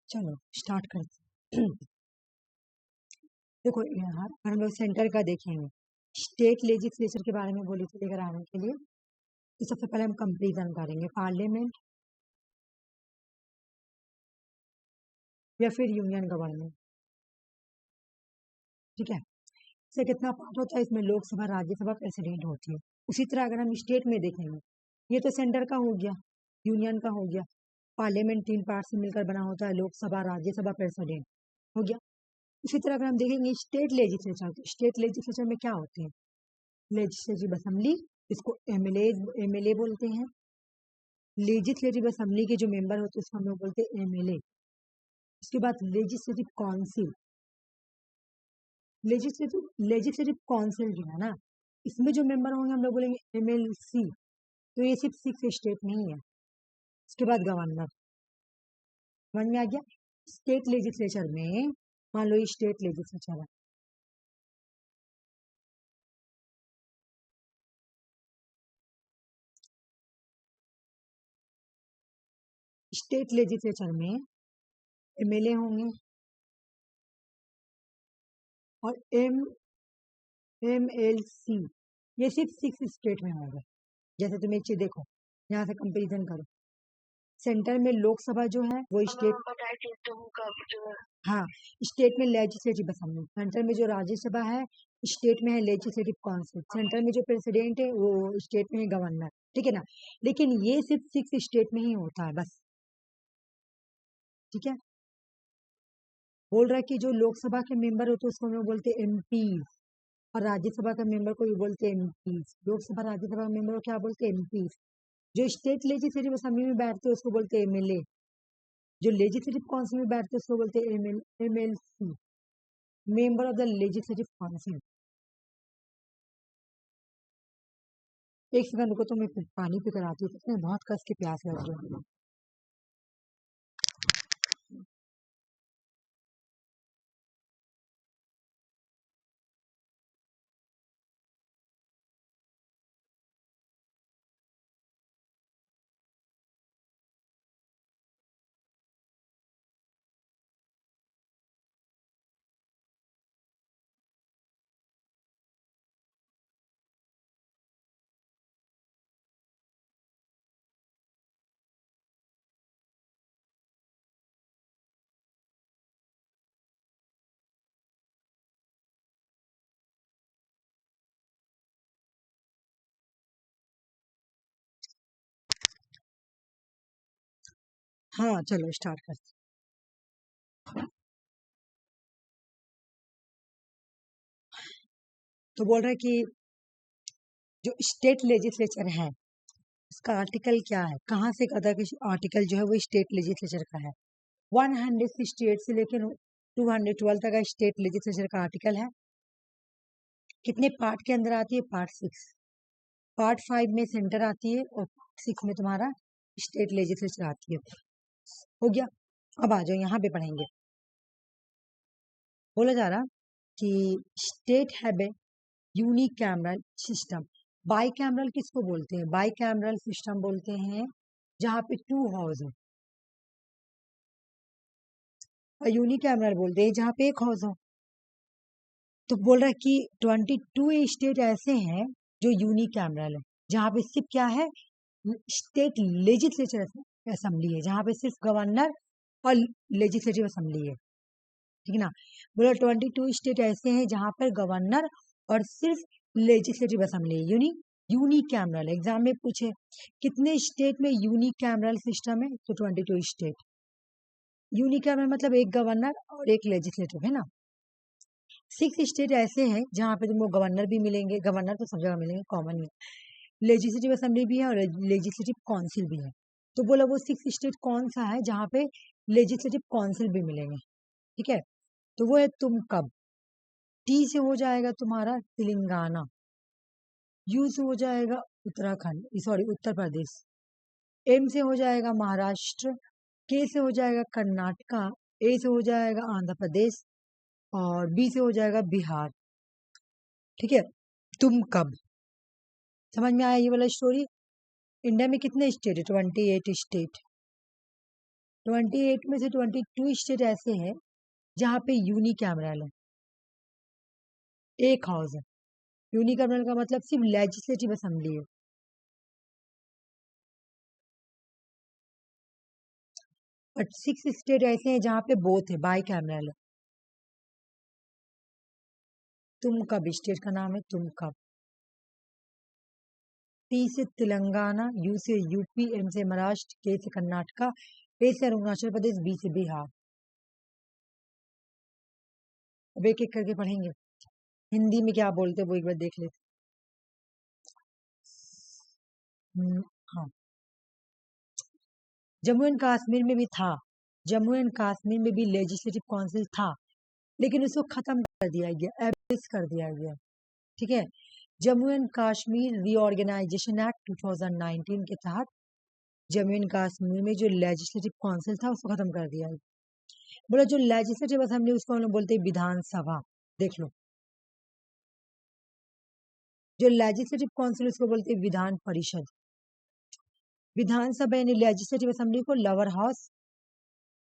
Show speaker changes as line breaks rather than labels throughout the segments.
चलो स्टार्ट करते हैं। देखो यहाँ पर हम लोग सेंटर का देखेंगे। स्टेट लेजिस्लेचर के बारे में बोली थी लेकर आने के लिए, तो सबसे पहले हम कंपेरिजन करेंगे पार्लियामेंट या फिर यूनियन गवर्नमेंट। ठीक है, इससे कितना पार्ट होता है, इसमें लोकसभा, राज्यसभा, प्रेसिडेंट होती है। उसी तरह अगर हम स्टेट में देखेंगे, ये तो सेंटर का हो गया, यूनियन का हो गया। पार्लियामेंट 3 पार्ट से मिलकर बना होता है, लोकसभा, राज्यसभा, प्रेसिडेंट हो गया। उसी तरह अगर हम देखेंगे स्टेट लेजिस्लेचर, तो स्टेट लेजिस्लेचर में क्या होते हैं? लेजिस्लेटिव असेंबली, इसको एमएलए बोलते हैं। लेजिस्लेटिव असेंबली के जो मेंबर होते हैं उसको हम लोग बोलते हैं एमएलए। उसके बाद लेजिस्लेटिव काउंसिल, लेजिस्लेटिव काउंसिल जो है ना, इसमें जो मेंबर होंगे हम लोग बोलेंगे एमएलसी। तो ये सिर्फ 6 स्टेट में ही है। उसके बाद गवर्नर, समझ में आ गया। स्टेट लेजिस्लेचर में मान लो ये स्टेट लेजिस्लेचर है, स्टेट लेजिस्लेचर में एमएलए होंगे और एमएलसी, ये सिर्फ 6 स्टेट में होंगे। जैसे तुम एक चीज देखो, यहाँ से कंपेरिजन करो। सेंटर में लोकसभा जो है वो स्टेट, हाँ, स्टेट में लेजिस्लेटिव असेंबली, सेंटर में जो राज्यसभा है स्टेट में है लेजिस्लेटिव काउंसिल, सेंटर में जो प्रेसिडेंट है वो स्टेट में है गवर्नर। ठीक है ना, लेकिन ये सिर्फ 6 स्टेट में ही होता है बस। ठीक है, बोल रहा है कि जो लोकसभा के मेंबर होते हैं उसको हम लोग बोलते हैं एमपी, और राज्यसभा का मेंबर को भी बोलते हैं एमपी। लोकसभा राज्यसभा का मेंबर को क्या बोलते हैं? एमपी। जो स्टेट लेजिस्लेटिव असेंबली में बैठते हैं उसको बोलते हैं एमएलए। जो लेजिस्लेटिव काउंसिल में बैठते हैं उसको बोलते हैं MLC, member of the legislative council. एक सेकंड रुको, तो मैं पानी पी कर आती हूँ, कितने बहुत कस के प्यास लग रही है। हाँ चलो स्टार्ट करते। तो बोल रहा है कि जो स्टेट लेजिस्लेचर है उसका आर्टिकल क्या है, कहाँ से कदा कि आर्टिकल जो है वो स्टेट लेजिस्लेचर का है। 100 स्टेट से लेकर 212 तक का स्टेट लेजिस्लेचर का आर्टिकल है। कितने पार्ट के अंदर आती है? पार्ट 6। पार्ट 5 में सेंटर आती है और पार्ट 6 में तुम्हारा स्टेट लेजिस्लेचर आती है। हो गया, अब आ जाओ यहाँ पे पढ़ेंगे। बोला जा रहा कि state have a unique cameral system. By cameral किसको बोलते हैं? बाई कैमरल सिस्टम बोलते हैं जहाँ पे 2 हाउस हो, और यूनिक कैमरल बोलते हैं जहाँ पे 1 हाउस हो। तो बोल रहा है कि 22 स्टेट ऐसे हैं जो यूनिक कैमरल है, जहाँ पे सिर्फ क्या है? स्टेट लेजिस्लेचर असेंबली है, जहाँ पे सिर्फ गवर्नर और लेजिस्लेटिव असेंबली है। ठीक है ना, बोला 22 स्टेट ऐसे हैं जहाँ पर गवर्नर और सिर्फ लेजिस्लेटिव असेंबली है, यूनिक कैमरल। एग्जाम में पूछे कितने स्टेट में यूनिक कैमरल सिस्टम है, तो 22 स्टेट। यूनिक कैमरल मतलब एक गवर्नर और एक लेजिस्लेटिव, है ना। 6 स्टेट ऐसे हैं जहाँ पे तुमको गवर्नर भी मिलेंगे, गवर्नर तो सब जगह मिलेंगे, कॉमन है। लेजिस्लेटिव असेंबली भी है और लेजिस्लेटिव काउंसिल भी है। तो बोला वो 6 स्टेट कौन सा है जहाँ पे लेजिस्लेटिव काउंसिल भी मिलेंगे। ठीक है, तो वो है तुम कब। टी से हो जाएगा तुम्हारा तेलंगाना, यू से हो जाएगा उत्तराखंड, सॉरी उत्तर प्रदेश, एम से हो जाएगा महाराष्ट्र, के से हो जाएगा कर्नाटका, ए से हो जाएगा आंध्र प्रदेश, और बी से हो जाएगा बिहार। ठीक है, तुम कब। समझ में आया ये वाला स्टोरी। इंडिया में कितने स्टेट है? 28 स्टेट। 28 में से 22 स्टेट ऐसे हैं जहाँ पे यूनिकैमरल है, एक हाउस है। यूनिकैमरल का मतलब सिर्फ लेजिस्लेटिव असेंबली है। बट 6 स्टेट ऐसे हैं जहाँ पे बोथ है, बाई कैमरल है। तुम कब स्टेट का नाम है, तुम कब। T से तेलंगाना, U से यूपी, M से महाराष्ट्र, K से कर्नाटका, A से अरुणाचल प्रदेश, B से बिहार। अब एक एक करके पढ़ेंगे। हिंदी में क्या बोलते हैं वो एक बार देख लेते। हाँ, जम्मू एंड कश्मीर में भी था, जम्मू एंड कश्मीर में भी लेजिस्लेटिव काउंसिल था, लेकिन उसको खत्म कर दिया गया, एबलिश कर दिया गया। ठीक है, Jammu and Kashmir reorganisation act 2019 के तहत जम्मू एंड कश्मीर में जो लेजिस्लेटिव काउंसिल था उसको खत्म कर दिया गया। बोला जो लेजिस्लेटिव असेंबली उसको हम लोग बोलते हैं विधानसभा। देख लो, जो लेजिस्लेटिव काउंसिल उसको बोलते हैं विधान परिषद। विधानसभा यानी लेजिस्लेटिव असेंबली को लोअर हाउस,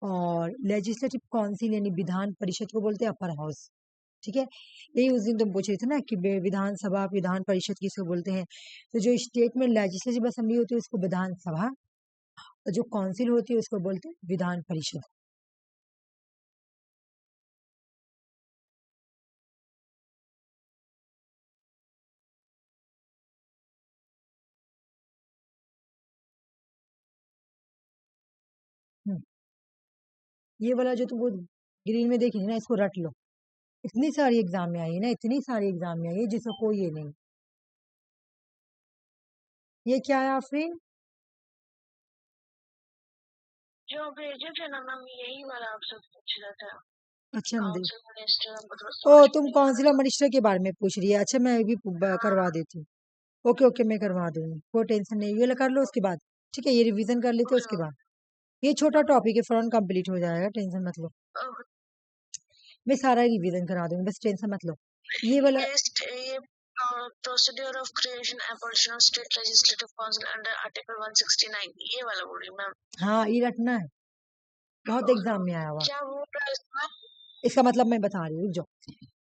और लेजिस्लेटिव काउंसिल यानी विधान परिषद को बोलते हैं अपर हाउस। ठीक है, यही उस दिन तुम पूछ रहे थे ना कि विधानसभा विधान परिषद किसको बोलते हैं। तो जो स्टेट में लेजिस्लेटिव असेंबली होती है उसको विधानसभा, और जो काउंसिल होती है उसको बोलते हैं विधान परिषद। ये वाला जो तुमको ग्रीन में देखी ना, इसको रट लो। इतनी सारी एग्जाम में आई है ना, इतनी सारी एग्जाम में आई है जिसका कोई ये नहीं। ये क्या है आफरीन?
जो भेजे थे ना मैम, यही वाला आपसे पूछ रहा था।
अच्छा,
काउंसिल मिनिस्टर।
ओ तुम काउंसिलर मिनिस्टर के बारे में पूछ रही है। अच्छा, मैं भी करवा देती हूँ। ओके ओके, मैं करवा दूंगी, कोई टेंशन नहीं। ये कर लो उसके बाद। ठीक है, ये रिवीजन कर लेते हैं उसके बाद। ये छोटा टॉपिक है, फौरन कंप्लीट हो जाएगा, टेंशन मत लो। मैं सारा रिवीजन करा दूंगी, बस टेंशन मत लो। ये वाला
procedure of creation abolition of state legislative council under article 169, ये वाला बोल रही मैम।
हाँ, ये रटना है, बहुत एग्जाम में आया हुआ।
क्या बोल रहा है इसमें?
इसका मतलब मैं बता रही हूँ, जो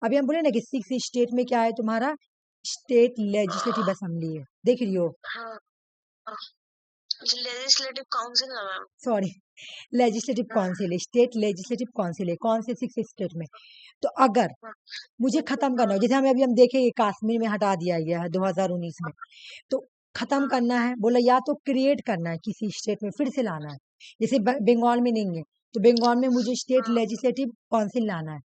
अभी हम बोले ना कि 6 स्टेट में क्या है तुम्हारा, स्टेट लेजिस्लेटिव असेंबली है। देख रही हो?
लेजिस्लेटिव काउंसिल है मैम।
सॉरी, लेजिस्लेटिव काउंसिल है, स्टेट लेजिस्लेटिव काउंसिल है। कौन से 6 स्टेट में? तो अगर मुझे खत्म करना हो, जैसे हम अभी देखें कश्मीर में हटा दिया गया है 2019 में, तो खत्म करना है बोला, या तो क्रिएट करना है किसी स्टेट में, फिर से लाना है। जैसे बंगाल में नहीं है तो बंगाल में मुझे स्टेट लेजिस्लेटिव काउंसिल लाना है,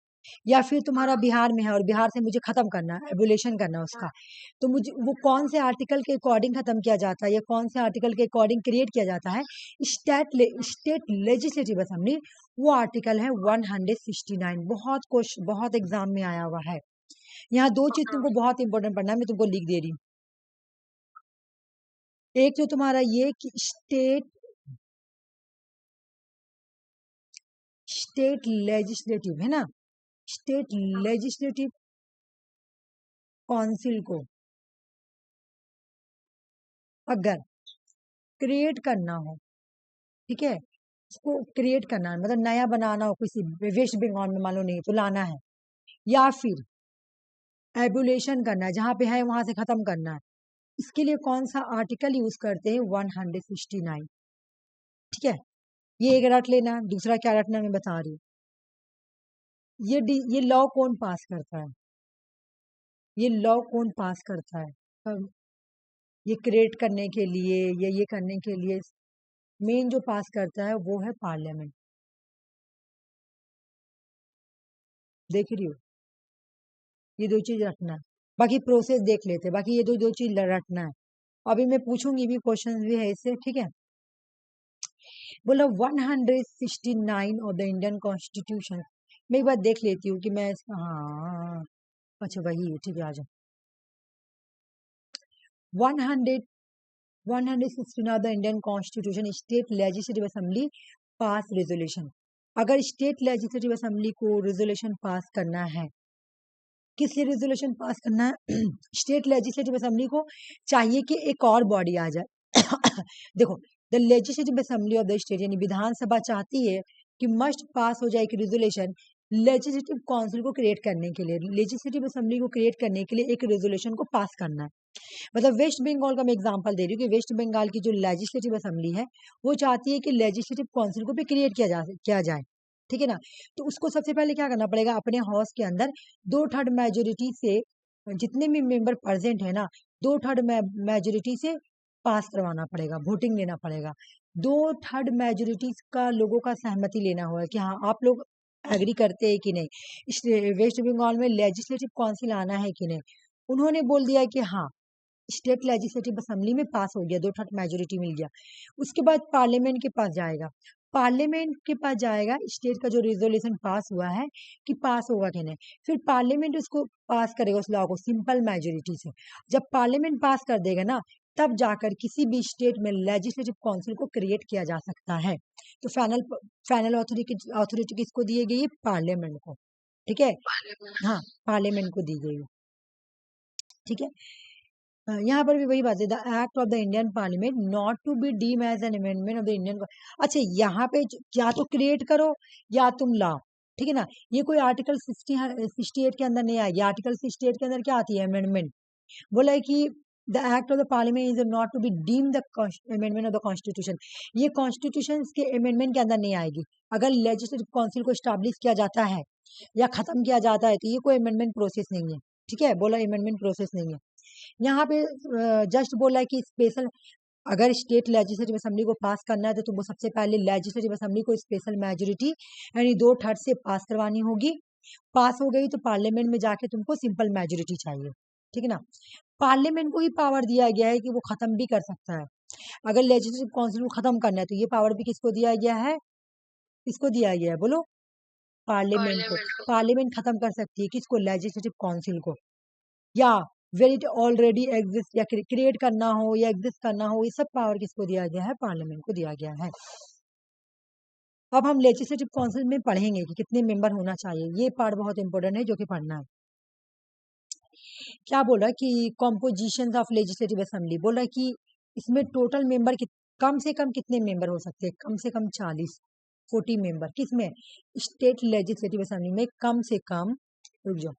या फिर तुम्हारा बिहार में है और बिहार से मुझे खत्म करना है, एबोलिशन करना है उसका, तो मुझे वो कौन से आर्टिकल के अकॉर्डिंग खत्म किया जाता है या कौन से आर्टिकल के अकॉर्डिंग क्रिएट किया जाता है, स्टेट लेजिस्लेटिव असेंबली, वो आर्टिकल है 169। बहुत एग्जाम में आया हुआ है। यहाँ दो चीज तुमको बहुत इंपॉर्टेंट पढ़ना है, मैं तुमको लिख दे रही हूँ। एक जो तुम्हारा ये कि स्टेट लेजिस्लेटिव है ना, स्टेट लेजिस्लेटिव काउंसिल को अगर क्रिएट करना हो, ठीक है, उसको क्रिएट करना है मतलब नया बनाना हो, किसी वेस्ट बंगाल में मान लो नहीं तो लाना है, या फिर एबुलेशन करना है, जहां पे है वहां से खत्म करना है, इसके लिए कौन सा आर्टिकल यूज करते हैं? 169। ठीक है, ये एक रट लेना। दूसरा क्या रटना मैं बता रही हूँ। ये लॉ कौन पास करता है? ये लॉ कौन पास करता है? ये क्रिएट करने के लिए या ये करने के लिए मेन जो पास करता है वो है पार्लियामेंट। देख रही हो, ये दो चीज रखना है, बाकी प्रोसेस देख लेते हैं। बाकी ये दो चीज रटना है। अभी मैं पूछूंगी भी, क्वेश्चन भी है इससे। ठीक है, बोला 169 ऑफ द इंडियन कॉन्स्टिट्यूशन। मैं एक बार देख लेती हूँ कि मैं हाँ, अच्छा वही है। ठीक है, आ जाओ। 169 of the Indian constitution, state legislative assembly pass resolution. अगर स्टेट लेजिस्लेटिव असेंबली को रेजोल्यूशन पास करना है, किस लिए रेजोल्यूशन पास करना है? स्टेट लेजिस्लेटिव असेंबली को चाहिए कि एक और बॉडी आ जाए। देखो, the legislative assembly of the state, यानी विधानसभा चाहती है कि मस्ट पास हो जाए एक रेजोल्यूशन लेजिस्लेटिव काउंसिल को क्रिएट करने के लिए, लेजिस्लेटिव असेंबली को क्रिएट करने के लिए एक रेजोल्यूशन को पास करना है। मतलब वेस्ट बंगाल का मैं एग्जांपल दे रही हूँ कि वेस्ट बंगाल की जो लेजिस्लेटिव असेंबली है वो चाहती है कि लेजिस्लेटिव काउंसिल को भी क्रिएट किया जाए, ठीक है ना। तो उसको सबसे पहले क्या करना पड़ेगा, अपने हाउस के अंदर 2/3 मेजोरिटी से जितने भी मेंबर प्रेजेंट है ना, 2/3 मेजोरिटी से पास करवाना पड़ेगा, वोटिंग लेना पड़ेगा। 2/3 मेजोरिटी का लोगों का सहमति लेना होगा कि हाँ आप लोग एग्री करते हैं कि नहीं, इस वेस्ट बंगाल में लेजिस्लेटिव काउंसिल आना है कि नहीं। उन्होंने बोल दिया कि हाँ, स्टेट लेजिस्लेटिव असेंबली में पास हो गया, 2/3 मेजोरिटी मिल गया। उसके बाद पार्लियामेंट के पास जाएगा, पार्लियामेंट के पास जाएगा स्टेट का जो रेजोल्यूशन पास हुआ है कि पास होगा कि नहीं। फिर पार्लियामेंट उसको पास करेगा उस लॉ को सिंपल मेजोरिटी से। जब पार्लियामेंट पास कर देगा ना, तब जाकर किसी भी स्टेट में लेजिस्लेटिव काउंसिल को क्रिएट किया जा सकता है। तो फाइनल अथॉरिटी किसको दी गई है, पार्लियामेंट को, ठीक है। हाँ, पार्लियामेंट को दी गई है, ठीक है। यहाँ पर भी वही बात है, the act of the Indian parliament not to be deem as an amendment of the Indian. अच्छा, यहाँ पे या तो क्रिएट करो या तुम लाओ, ठीक है ना। ये कोई आर्टिकल 68 के अंदर नहीं आएगी। आर्टिकल 68 के अंदर क्या आती है, अमेंडमेंट। बोला है कि the act of the parliament is not to be deem the amendment of the constitution. ये कॉन्स्टिट्यूशन के अमेंडमेंट के अंदर नहीं आएगी। अगर लेजिस्लेटिव काउंसिल को स्टैब्लिश किया जाता है या खत्म किया जाता है तो ये कोई अमेंडमेंट प्रोसेस नहीं है, ठीक है। बोला अमेंडमेंट प्रोसेस नहीं है। यहाँ पे जस्ट बोला है कि स्पेशल, अगर स्टेट लेजिस्लेटिव असेंबली को पास करना है तो तुमको सबसे पहले लेजिस्लेटिव असेंबली को स्पेशल मेजोरिटी यानी 2/3 से पास करवानी होगी। पास हो गई तो पार्लियामेंट में जाके तुमको सिंपल मेजोरिटी चाहिए, ठीक है ना। पार्लियामेंट को ही पावर दिया गया है कि वो खत्म भी कर सकता है। अगर लेजिस्लेटिव काउंसिल को खत्म करना है तो ये पावर भी किसको दिया गया है, किसको दिया गया है, बोलो, पार्लियामेंट को। पार्लियामेंट खत्म कर सकती है किसको, लेजिस्लेटिव काउंसिल को। या वेर इट ऑलरेडी एग्जिस्ट, या क्रिएट करना हो या एग्जिस्ट करना हो, ये सब पावर किसको दिया गया है, पार्लियामेंट को दिया गया है। अब हम लेजिस्लेटिव काउंसिल में पढ़ेंगे कि कितने मेंबर होना चाहिए। ये पार्ट बहुत इंपॉर्टेंट है जो कि पढ़ना है। क्या बोल रहा है कि कॉम्पोजिशन ऑफ लेजिस्लेटिव असेंबली, बोल रहा है कि इसमें टोटल मेंबर कम से कम कितने मेंबर हो सकते हैं, कम से कम 40 मेंबर। किसमें, स्टेट लेजिस्लेटिव असेंबली में कम से कम, रुक जाओ,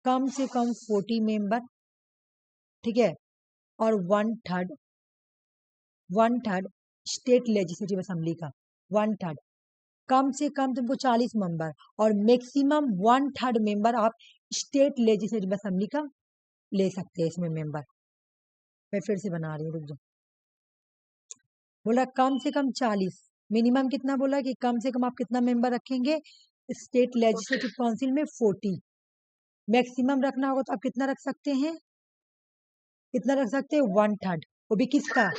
कम से कम 40 मेंबर, ठीक है। और 1/3 स्टेट लेजिस्लेटिव असेंबली का 1/3, कम से कम तुमको 40 मेंबर और मैक्सिमम 1/3 मेंबर आप स्टेट लेजिस्लेटिव असेंबली का ले सकते हैं इसमें मेंबर। मैं फिर से बना रही हूँ, रुक जाओ। बोला कम से कम 40, मिनिमम कितना बोला कि कम से कम आप कितना मेंबर रखेंगे स्टेट लेजिस्लेटिव काउंसिल में, 40। मैक्सिमम रखना होगा तो आप कितना रख सकते हैं, कितना रख सकते हैं, 1/3। वो भी किसका,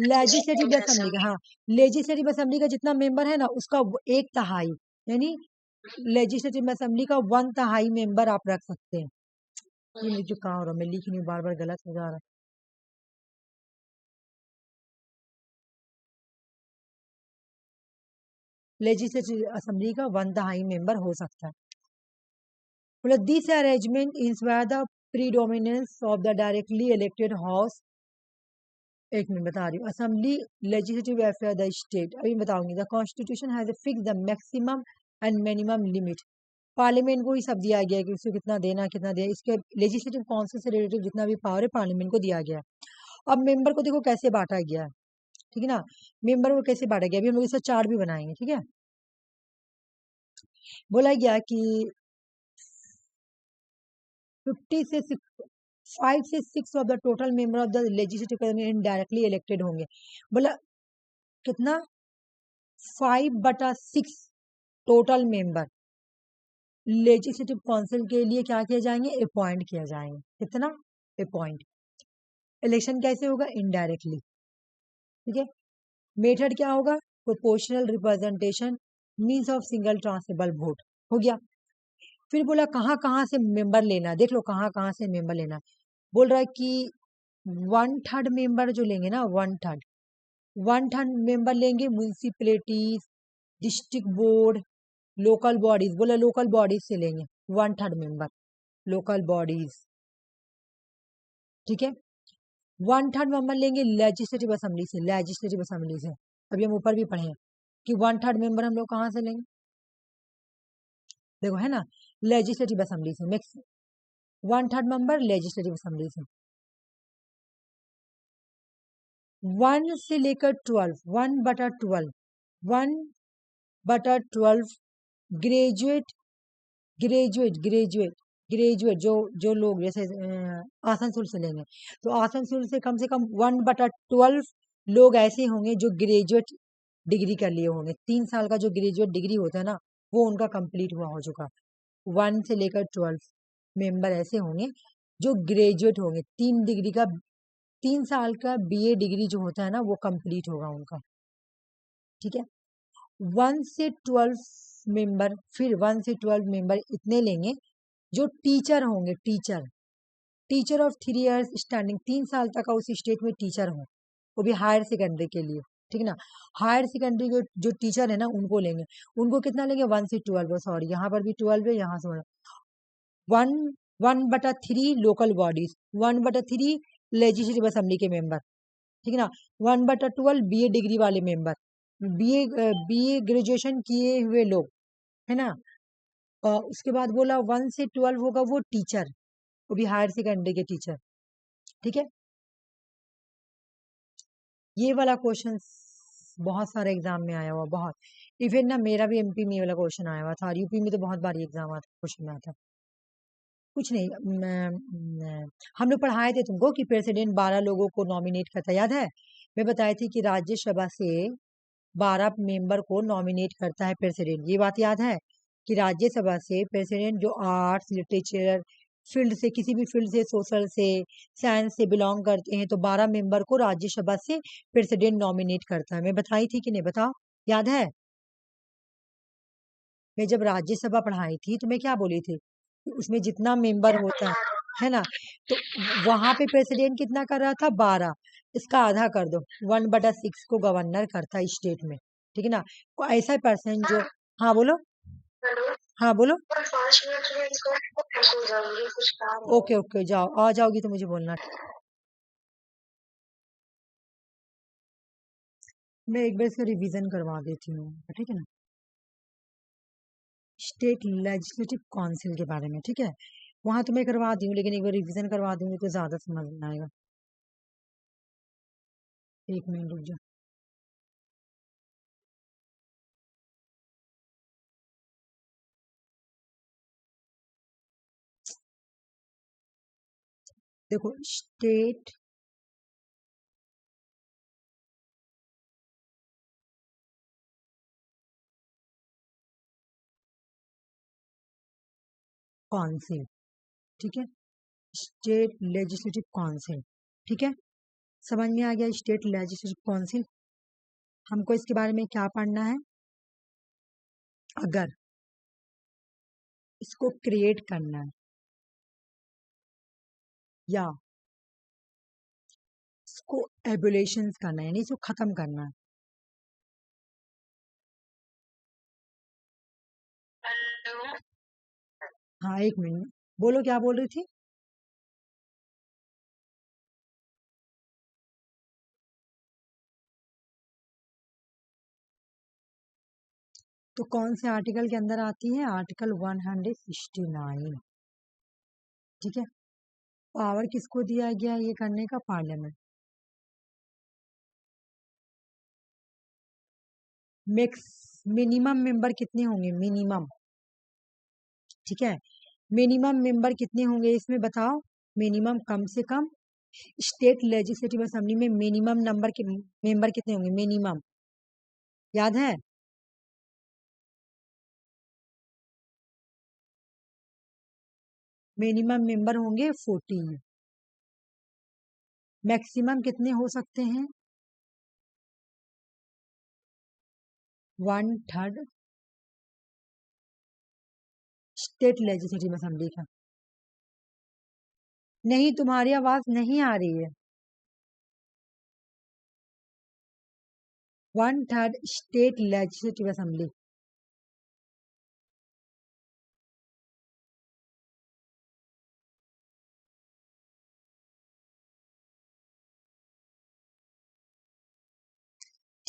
लेजिस्लेटिव असेंबली का। हाँ, लेजिस्लेटिव असेंबली का जितना मेंबर है ना उसका 1/3, यानी लेजिस्लेटिव असेंबली का 1/3 मेंबर आप रख सकते हैं। ये मुझे कहाँ हो रहा, मैं लिख नहीं, बार बार गलत हो जा रहा है। लेजिस्लेटिव असेंबली का 1/3 मेंबर हो सकता है। मतलब this arrangement ensure the predominance of the directly elected house. एक मिनट बता रही हूँ, assembly legislative welfare the state, अभी बताऊंगी। The constitution has fix the maximum and minimum limit. Parliament को ही सब दिया गया है कि उसको कितना देना कितना दिया। इसके लेजिस्लेटिव काउंसिल से रिलेटेड जितना भी पावर है पार्लियामेंट को दिया गया है। अब मेंबर को देखो कैसे बांटा गया है, ठीक है ना। मेंबर को कैसे बांटा गया, अभी हम लोग इसका चार्ट भी बनाएंगे, ठीक है। बोला गया कि 5 से 6 of the total member of the legislative indirectly elected होंगे। बोला कितना, 5/6 टोटल मेंबर लेजिस्लेटिव काउंसिल के लिए क्या किए जाएंगे, अपॉइंट किया जाएंगे। कितना, अपॉइंट। इलेक्शन कैसे होगा, इनडायरेक्टली, ठीक है। मेथड क्या होगा, proportional representation means of single transferable vote, हो गया। फिर बोला कहाँ कहाँ से मेंबर लेना, देख लो कहाँ कहाँ से मेंबर लेना। बोल रहा है कि 1/3 मेंबर जो लेंगे ना, 1/3 मेंबर लेंगे municipalities, district board, local bodies. बोला लोकल बॉडीज से लेंगे 1/3 मेंबर, लोकल बॉडीज, ठीक है। 1/3 मेंबर लेंगे लेजिस्लेटिव असेंबली से, लेजिस्लेटिव असेंबली से। अभी हम ऊपर भी पढ़े हैं कि 1/3 मेंबर हम लोग कहाँ से लेंगे, देखो है ना, लेजिस्लेटिव असेंबली से। नेक्स्ट 1/3 मेंबर लेजिस्लेटिव असेंबली से। 1 से लेकर 12, 1/12, 1/12 ग्रेजुएट, ग्रेजुएट जो लोग जैसे आसनसोल से लेंगे, तो आसनसोल से कम 1/12 लोग ऐसे होंगे जो ग्रेजुएट डिग्री कर लिए होंगे। 3 साल का जो ग्रेजुएट डिग्री होता है ना, वो उनका कंप्लीट हुआ हो चुका। 1 से लेकर 12 मेंबर ऐसे होंगे जो ग्रेजुएट होंगे, 3 साल का बीए डिग्री जो होता है ना, वो कंप्लीट होगा उनका। ठीक है, 1 से 12 मेंबर, फिर 1 से 12 मेंबर इतने लेंगे जो टीचर होंगे, टीचर ऑफ 3 इयर्स स्टैंडिंग, 3 साल तक का उस स्टेट में टीचर हो, वो भी हायर सेकेंडरी के लिए। ठीक है ना, हायर सेकेंडरी के जो टीचर है ना, उनको लेंगे। उनको कितना लेंगे, 1 से 12, सॉरी यहाँ पर भी 12 है, यहाँ से 1/3 लोकल बॉडीज, 1/3 लेजिस्लेटिव असेंबली के मेंबर। ठीक है ना, 1/12 बीए डिग्री वाले मेंबर, बीए ग्रेजुएशन किए हुए लोग, है ना। उसके बाद बोला 1 से 12 होगा वो टीचर, वो भी हायर सेकेंडरी के टीचर। ठीक है, ये वाला क्वेश्चन बहुत सारे एग्जाम में आया हुआ, बहुत। इवन ना मेरा भी एमपी में ये वाला क्वेश्चन आया हुआ था, और यूपी में तो बहुत बार एग्जाम आता, क्वेश्चन में आता। कुछ नहीं, हम लोग पढ़ाए थे तुमको कि प्रेसिडेंट 12 लोगों को नॉमिनेट करता, याद है? मैं बताई थी कि राज्यसभा से 12 मेंबर को नॉमिनेट करता है प्रेसिडेंट, ये बात याद है? कि राज्यसभा से प्रेसिडेंट जो आर्ट्स लिटरेचर फील्ड से, किसी भी फील्ड से, सोशल से, साइंस से बिलोंग करते हैं, तो 12 मेंबर को राज्यसभा से प्रेसिडेंट नॉमिनेट करता है। मैं बताई थी कि नहीं, बताओ, याद है? मैं जब राज्यसभा पढ़ाई थी तो मैं क्या बोली थी, उसमें जितना मेंबर होता है ना, तो वहां पे प्रेसिडेंट कितना कर रहा था, 12, इसका आधा कर दो, 1/6 को गवर्नर करता है स्टेट में। ठीक है ना, कोई ऐसा पर्सन जो, हाँ बोलो, हाँ बोलो, 5 मिनट में इसको हो जाऊंगी, कुछ काम है। ओके ओके, जाओ, आ जाओगी तो मुझे बोलना। मैं एक बार इसका रिवीजन करवा देती हूँ, ठीक है ना, स्टेट लेजिस्लेटिव काउंसिल के बारे में। ठीक है, वहां तो मैं करवा दी हूँ, लेकिन एक बार रिवीजन करवा दूंगी तो ज्यादा समझ में आएगा। 1 मिनट रुक जाओ। देखो, स्टेट काउंसिल, ठीक है, स्टेट लेजिस्लेटिव काउंसिल। ठीक है, समझ में आ गया, स्टेट लेजिस्लेटिव काउंसिल। हमको इसके बारे में क्या पढ़ना है, अगर इसको क्रिएट करना है या इसको एबुलेशन करना है, यानी इसको खत्म करना है। हाँ, 1 मिनट, बोलो क्या बोल रही थी? तो कौन से आर्टिकल के अंदर आती है, आर्टिकल 169। ठीक है, पावर किसको दिया गया ये करने का, पार्लियामेंट। मैक्स मिनिमम मेंबर कितने होंगे, मिनिमम, ठीक है, मिनिमम मेंबर कितने होंगे इसमें बताओ, मिनिमम कम से कम, स्टेट लेजिस्लेटिव असेंबली में मिनिमम नंबर के मेंबर कितने होंगे, मिनिमम, याद है? मिनिमम मेंबर होंगे 14, मैक्सिमम कितने हो सकते हैं, 1/3 स्टेट लेजिस्लेटिव असेंबली का। नहीं, तुम्हारी आवाज नहीं आ रही है। 1/3 स्टेट लेजिस्लेटिव असेंबली।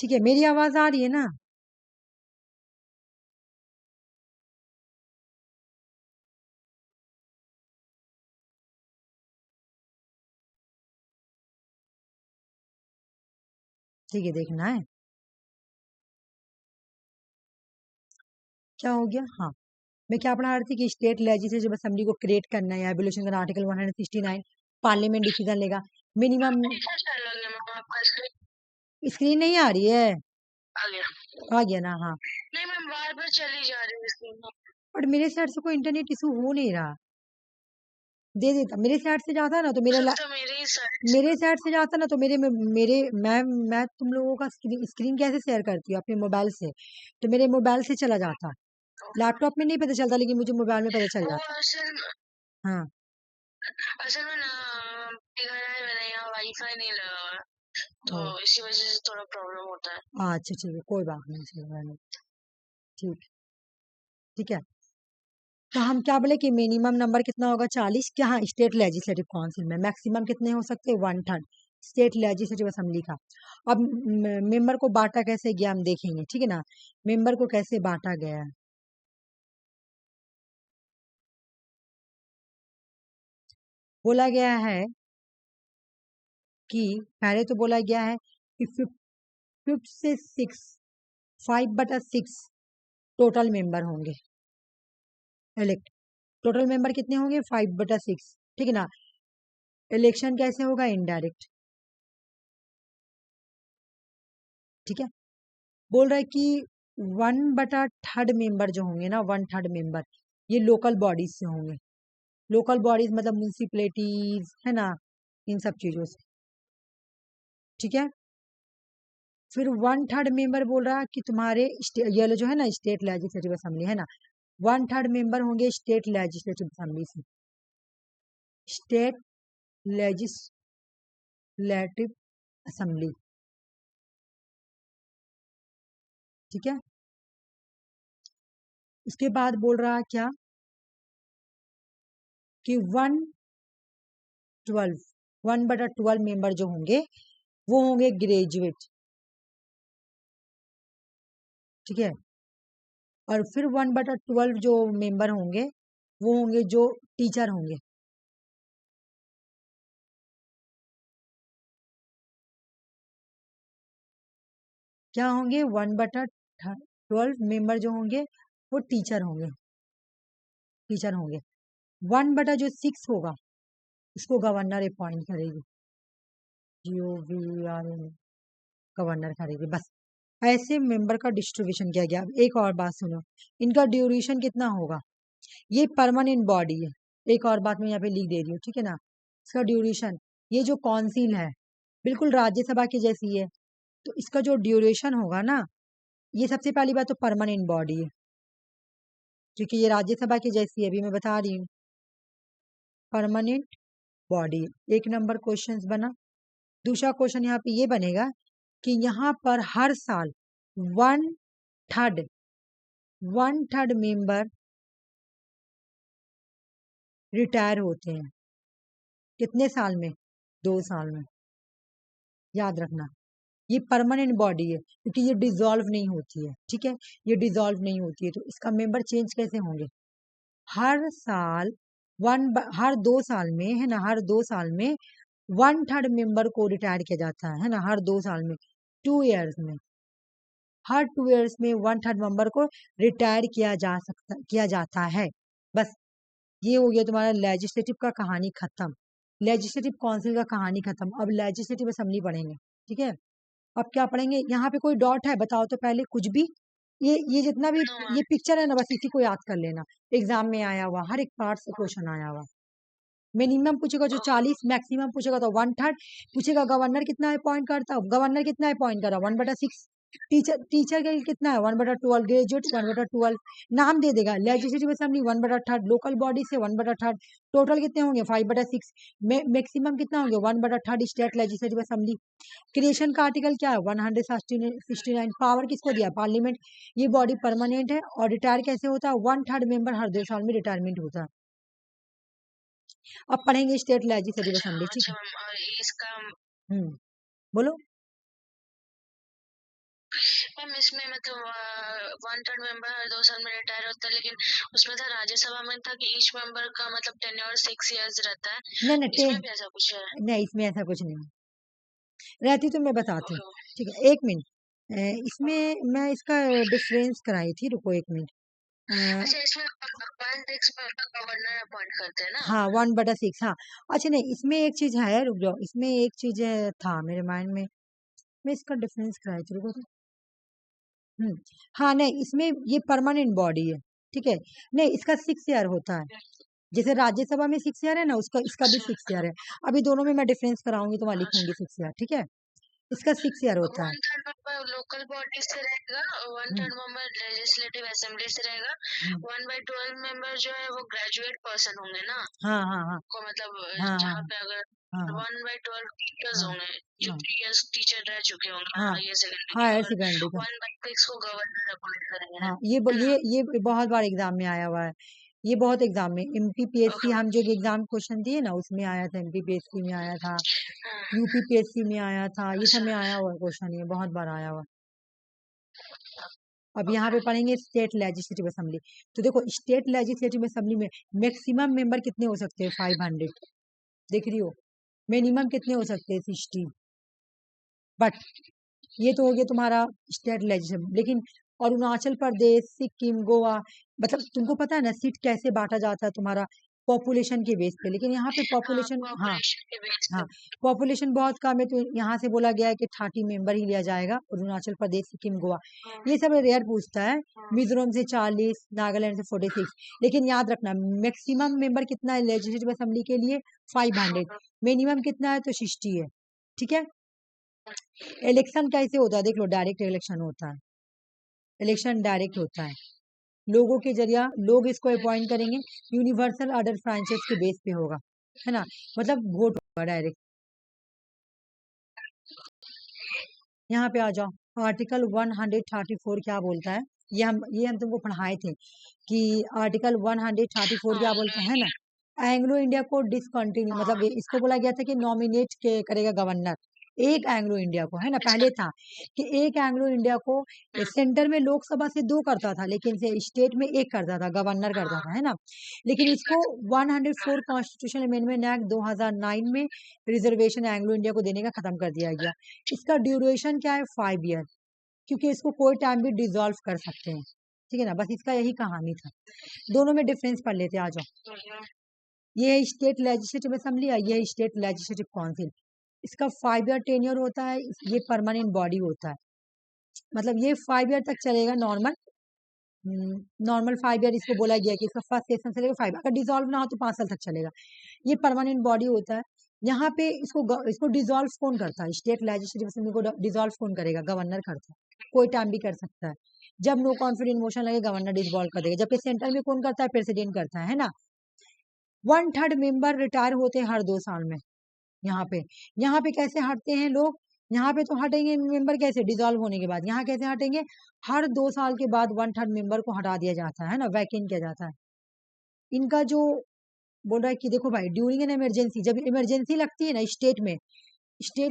ठीक है, मेरी आवाज आ रही है ना? ठीक है, देखना है क्या हो गया। हाँ, मैं क्या पढ़ा रही थी कि स्टेट लेजिस्लेटिव असेंबली को क्रिएट करना है, एबोलिशन करना, आर्टिकल 169 पार्लियामेंट डिसीजन लेगा मिनिमम।
कैसा चल रहा है मैम आपका
स्क्रीन नहीं आ रही है?
आ गया?
आ गया ना? हाँ,
नहीं मैम, बार बार चली जा रही है स्क्रीन।
बट मेरे साइड से कोई इंटरनेट इशू हो नहीं रहा। दे देता, मेरे साइड से जाता ना तो
सब तो मेरे ही साइड
मेरे साइड से जाता ना तो मेरे मैं तुम लोगों का स्क्रीन कैसे शेयर करती हूँ अपने मोबाइल से, तो मेरे मोबाइल से चला जाता। लैपटॉप में नहीं पता चलता, लेकिन मुझे मोबाइल में पता चल
वो
जाता।
असल
हाँ,
असल में ना मेरे घर है, मेरे यहाँ वाईफाई नहीं लगा हुआ है,
ओ,
तो इसी वजह से थोड़ा प्रॉब्लम होता है।
अच्छा ठीक है, कोई बात नहीं, चलो रहने दो। ठीक, ठीक है। तो हम क्या बोले कि मिनिमम नंबर कितना होगा 40, क्या? हाँ, स्टेट लेजिस्लेटिव काउंसिल में मैक्सिमम कितने हो सकते हैं? 1/3 स्टेट लेजिस्लेटिव असेंबली का। अब मेंबर को बांटा कैसे गया हम देखेंगे, ठीक है ना? मेंबर को कैसे बांटा गया है, बोला गया है कि पहले तो बोला गया है कि फिफ्थ से सिक्स, 5/6 टोटल मेंबर होंगे इलेक्ट। टोटल मेंबर कितने होंगे? 5/6, ठीक है ना? इलेक्शन कैसे होगा? इनडायरेक्ट, ठीक है। बोल रहा है कि 1/3 मेंबर जो होंगे ना, 1/3 मेंबर ये लोकल बॉडीज से होंगे। लोकल बॉडीज मतलब म्यूनिसिपैलिटीज है ना, इन सब चीजों से, ठीक है। फिर 1/3 मेंबर बोल रहा है कि तुम्हारे ये जो है ना स्टेट लेजिस्लेटिव असेंबली है ना, 1/3 मेंबर होंगे स्टेट लेजिस्लेटिव असेंबली से। स्टेट लेजिस्लेटिव असेंबली, ठीक है। उसके बाद बोल रहा है क्या कि 1/12 मेंबर जो होंगे वो होंगे ग्रेजुएट, ठीक है। और फिर 1/12 जो मेंबर होंगे वो होंगे जो टीचर होंगे, क्या होंगे? 1/12 मेंबर जो होंगे वो टीचर होंगे, टीचर होंगे। 1/6 होगा इसको गवर्नर अपॉइंट करेगी, GOVERN गवर्नर करेगी, बस। ऐसे मेंबर का डिस्ट्रीब्यूशन किया गया। अब एक और बात सुनो, इनका ड्यूरेशन कितना होगा? ये परमानेंट बॉडी है। एक और बात मैं यहाँ पे लिख दे रही हूँ, ठीक है ना? इसका ड्यूरेशन, ये जो काउंसिल है बिल्कुल राज्यसभा की जैसी है, तो इसका जो ड्यूरेशन होगा ना, ये सबसे पहली बात तो परमानेंट बॉडी है, क्योंकि ये राज्यसभा की जैसी है, अभी मैं बता रही हूँ, परमानेंट बॉडी। एक नंबर क्वेश्चन बना। दूसरा क्वेश्चन यहाँ पे ये बनेगा कि यहाँ पर हर साल वन थर्ड 1/3 मेंबर रिटायर होते हैं। कितने साल में? 2 साल में, याद रखना। ये परमानेंट बॉडी है क्योंकि ये डिसॉल्व नहीं होती है, ठीक है। ये डिसॉल्व नहीं होती है, तो इसका मेंबर चेंज कैसे होंगे? हर साल हर 2 साल में है ना, हर 2 साल में 1/3 मेंबर को रिटायर किया जाता है ना, हर 2 साल में, 2 ईयर्स में, हर 2 ईयर्स में 1/3 मेंबर को रिटायर किया जाता है, बस। ये हो गया तुम्हारा लेजिस्लेटिव का कहानी खत्म, लेजिस्लेटिव काउंसिल का कहानी खत्म। अब लेजिस्लेटिव असेंबली पढ़ेंगे, ठीक है। अब क्या पढ़ेंगे? यहाँ पे कोई डॉट है बताओ तो पहले, कुछ भी। ये जितना भी ये पिक्चर है ना, बस इसी को याद कर लेना। एग्जाम में आया हुआ हर एक पार्ट से क्वेश्चन आया हुआ। मिनिमम पूछेगा जो 40, मैक्सिमम पूछेगा तो 1/3। पूछेगा गवर्नर कितना अपॉइंट करता है, गवर्नर कितना अपॉइंट करा? 1/6। टीचर का कितना है? 1/12। ग्रेजुएट 1/12। नाम दे देगा लेजिस्लेटिव असेंबली 1/3, लोकल बॉडी से 1/3। टोटल कितने होंगे? 5/6। मैक्सिमम कितना होंगे? 1/3 स्टेट लेजिस्लेटिव असेंबली। क्रिएशन का आर्टिकल क्या है? 169। पावर किसको दिया? पार्लियामेंट। ये बॉडी परमानेंट है और रिटायर कैसे होता है? 1/3 मेंबर हर 2 साल में रिटायरमेंट होता है। अब पढ़ेंगे स्टेट लेजिस्लेटिव असेंबली, ठीक है।
अच्छा मैम, और इसका
बोलो।
मैम इसमें मतलब 1/3 मेंबर हर 2 साल में रिटायर होता है, लेकिन उसमें था राज्यसभा में था कि ईच मेंबर का मतलब टेन्योर 6 इयर्स रहता है।
नहीं नहीं
इसमें भी ऐसा कुछ है?
नहीं, इसमें ऐसा कुछ नहीं रहती, तो मैं बताती हूँ।
ओके।
ठीक है, 1 मिनट। इसमें मैं इसका डिफरेंस कराई थी, रुको 1 मिनट।
अच्छा, इसमें 1/6 मेंबर गवर्नर अपॉइंट करते हैं ना?
हाँ, 1/6, हाँ। अच्छा नहीं, इसमें एक चीज है, रुक जाओ, इसमें एक चीज था मेरे माइंड में। मैं इसका डिफरेंस कराई थी, रुको तो। हम्म। हाँ नहीं, इसमें ये परमानेंट बॉडी है। ठीक है। नहीं, इसका 6 ईयर होता है। जैसे राज्यसभा में 6 ईयर है ना, उसका इसका भी
अच्छा,
6 ईयर है। अभी दोनों में मैं डिफरेंस कराऊंगी तो वहां लिखूंगी 6 ईयर। ठीक है। इसका 6 ईयर होता है।
1/3 मेंबर लोकल बॉडी से रहेगा,
हम्म
1/3 मेंबर लेजिस्लेटिव असेंबली से रहेगा,
हम्म,
1/12 मेंबर जो है वो ग्रेजुएट पर्सन होंगे ना,
हाँ हाँ हाँ
को मतलब
हाँ हाँ
जहाँ पे अगर
हाँ हाँ
1/12 टीचर्स
हाँ
होंगे, जो
हाँ
3 इयर्स टीचर रह चुके होंगे
हाँ
हायर सेकेंडरी
हाँ,
के,
हायर
और
सेकेंडरी का।
1/6 को गवर्नर अपॉइंट करेंगे,
हाँ,
है ना?
ये बहुत बार एग्जाम में आया हुआ है। ये बहुत एग्जाम में, एमपीपीएससी,
ओके।
हम जो एग्जाम क्वेश्चन दिए ना, उसमें आया था, एमपीपीएससी में आया था,
हाँ,
यूपीपीएससी में आया था, ये सब
अच्छा।
में आया हुआ क्वेश्चन, ये बहुत बार आया हुआ। अब यहाँ
ओके।
पे पढ़ेंगे स्टेट लेजिस्लेटिव असेंबली। तो देखो, स्टेट लेजिस्लेटिव असेंबली में मैक्सिमम मेंबर कितने हो सकते हैं? 500। देख रही हो? मिनिमम कितने हो सकते हैं? 60। बट ये तो हो गया तुम्हारा स्टेट लेजिस्लेटिव। लेकिन अरुणाचल प्रदेश, सिक्किम, गोवा, मतलब तुमको पता है ना सीट कैसे बांटा जाता है तुम्हारा? पॉपुलेशन के बेस पे। लेकिन यहाँ पे
हाँ,
पॉपुलेशन, हाँ
पॉपुलेशन के बेस
हाँ,
पे।
पॉपुलेशन बहुत कम है, तो यहाँ से बोला गया है कि 30 मेंबर ही लिया जाएगा। अरुणाचल प्रदेश, सिक्किम, गोवा,
हाँ,
ये सब रेयर पूछता है।
हाँ,
मिजोरम से 40, नागालैंड से 46। लेकिन याद रखना, मैक्सिमम मेंबर कितना है लेजिस्लेटिव असेंबली के लिए? 500।
हाँ,
मिनिमम कितना है? तो 60 है। ठीक है। इलेक्शन कैसे होता है? देख लो, डायरेक्ट इलेक्शन होता है। इलेक्शन डायरेक्ट होता है, लोगों के जरिया लोग इसको अपॉइंट करेंगे। यूनिवर्सल ऑर्डर फ्रांचाइज के बेस पे होगा, है ना? मतलब वोट होगा डायरेक्ट। यहाँ पे आ जाओ, आर्टिकल 134 क्या बोलता है? ये हम तुमको पढ़ाए थे कि आर्टिकल 134
हाँ,
क्या बोलता है ना? एंग्लो इंडिया को डिसकंटिन्यू, मतलब इसको बोला गया था कि नॉमिनेट करेगा गवर्नर एक एंग्लो इंडिया को, है ना?
अच्छा।
पहले था कि एक एंग्लो इंडिया को सेंटर में लोकसभा से 2 करता था, लेकिन से स्टेट में 1 करता था, गवर्नर करता
हाँ,
था, है ना? लेकिन इसको 104 कॉन्स्टिट्यूशन अमेंडमेंट एक्ट 2009 में रिजर्वेशन एंग्लो इंडिया को देने का खत्म कर दिया गया। इसका ड्यूरेशन क्या है? 5 ईयर। क्योंकि इसको कोई टाइम भी डिसॉल्व कर सकते हैं। ठीक है ना? बस इसका यही कहानी था। दोनों में डिफरेंस पढ़ लेते हैं, आ जाओ।
हम्म,
ये है स्टेट लेजिस्लेटिव असेंबली और ये है स्टेट लेजिस्लेटिव काउंसिल। इसका 5 ईयर टेन्योर होता है, ये परमानेंट बॉडी होता है। मतलब ये 5 ईयर तक चलेगा नॉर्मल। नॉर्मल 5 ईयर इसको बोला गया कि इसका फर्स्ट सेशन चलेगा 5, अगर डिसॉल्व ना हो तो 5 साल तक चलेगा। ये परमानेंट बॉडी होता है। यहाँ पे इसको डिसॉल्व कौन करता है? स्टेट लेजिस्लेटिव असेंबली को डिसॉल्व कौन करेगा? गवर्नर करता है। कोई टाइम भी कर सकता है। जब नो कॉन्फिडेंस मोशन लगे, गवर्नर डिसॉल्व कर देगा। जबकि सेंटर में कौन करता है? प्रेसिडेंट करता है ना? 1/3 मेंबर रिटायर होते हैं हर 2 साल में। यहाँ पे कैसे हटते हैं लोग? यहाँ पे तो हटेंगे मेंबर कैसे? डिसॉल्व होने के बाद। यहाँ कैसे हटेंगे? हर 2 साल के बाद 1/3 मेंबर को हटा दिया जाता है ना, वैकेंट किया जाता है। इनका जो बोल रहा है कि देखो भाई, ड्यूरिंग एन इमरजेंसी, जब इमरजेंसी लगती है ना स्टेट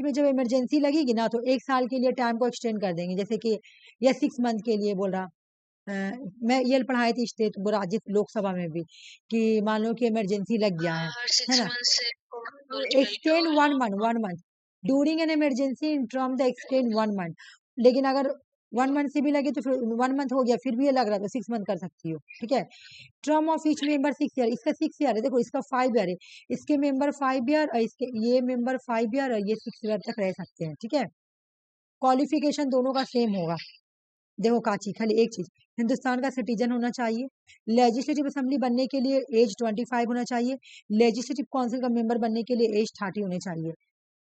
में जब इमरजेंसी लगेगी ना, तो 1 साल के लिए टाइम को एक्सटेंड कर देंगे, जैसे कि या 6 मंथ के लिए बोल रहा। मैं ये पढ़ाई थी स्टेट वो राज्य लोकसभा में भी, कि मान लो कि इमरजेंसी लग गया
हाँ, हर
है
6
ना?
मंथ से पॉलिटिकल
एक्सटेंड
और
1 month, 1 month during an emergency in term the extend 1 month. लेकिन अगर 1 मंथ से भी लगे तो फिर 1 मंथ हो गया, फिर भी ये लग रहा था 6 मंथ कर सकती हो। ठीक है। Term of each member 6 year, इसका 6 ईयर है। देखो, इसका 5 ईयर है। इसके मेंबर 5 ईयर और इसके ये मेंबर 5 ईयर और ये 6 ईयर तक रह सकते हैं। ठीक है। क्वालिफिकेशन दोनों का सेम होगा। देखो काची, खाली एक चीज, हिंदुस्तान का सिटीजन होना चाहिए। लेजिस्लेटिव असेंबली बनने के लिए एज 25 होना चाहिए। लेजिस्लेटिव काउंसिल का मेंबर बनने के लिए एज 30 होने चाहिए।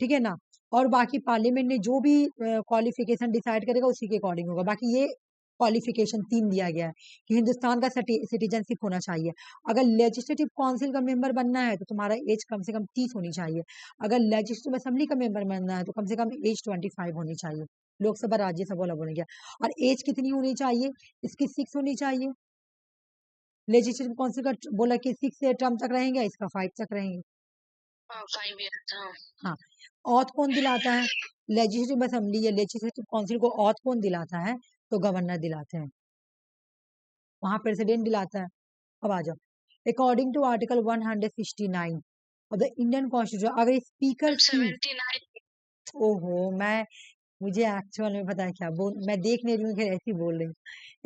ठीक है ना? और बाकी पार्लियामेंट ने जो भी क्वालिफिकेशन डिसाइड करेगा उसी के अकॉर्डिंग होगा। बाकी ये क्वालिफिकेशन 3 दिया गया है कि हिंदुस्तान का सिटीजनशिप होना चाहिए। अगर लेजिस्लेटिव काउंसिल का मेंबर बनना है तो तुम्हारा एज कम से कम 30 होनी चाहिए। अगर लेजिस्लेटिव असेंबली का मेंबर बनना है तो कम से कम एज 25 होनी चाहिए। लोकसभा, राज्यसभा वाला बोल गया। और एज कितनी होनी चाहिए? इसकी 6 होनी चाहिए। लेजिस्लेटिव काउंसिल का बोला कि 6 टर्म तक रहेंगे, इसका 5 तक रहेंगे।
5 years, हाँ।
हाँ, ऑथ कौन दिलाता है? लेजिस्लेटिव असेंबली या लेजिस्लेटिव काउंसिल को ऑथ कौन दिलाता है? तो गवर्नर दिलाते हैं, वहां प्रेसिडेंट दिलाता है। अब आ जाओ, according to article 169 of the Indian constitution, अगर स्पीकर की
79।
ओहो, मुझे एक्चुअल में पता है क्या बोल, मैं देख नहीं रही हूँ, ऐसी बोल रही हूँ।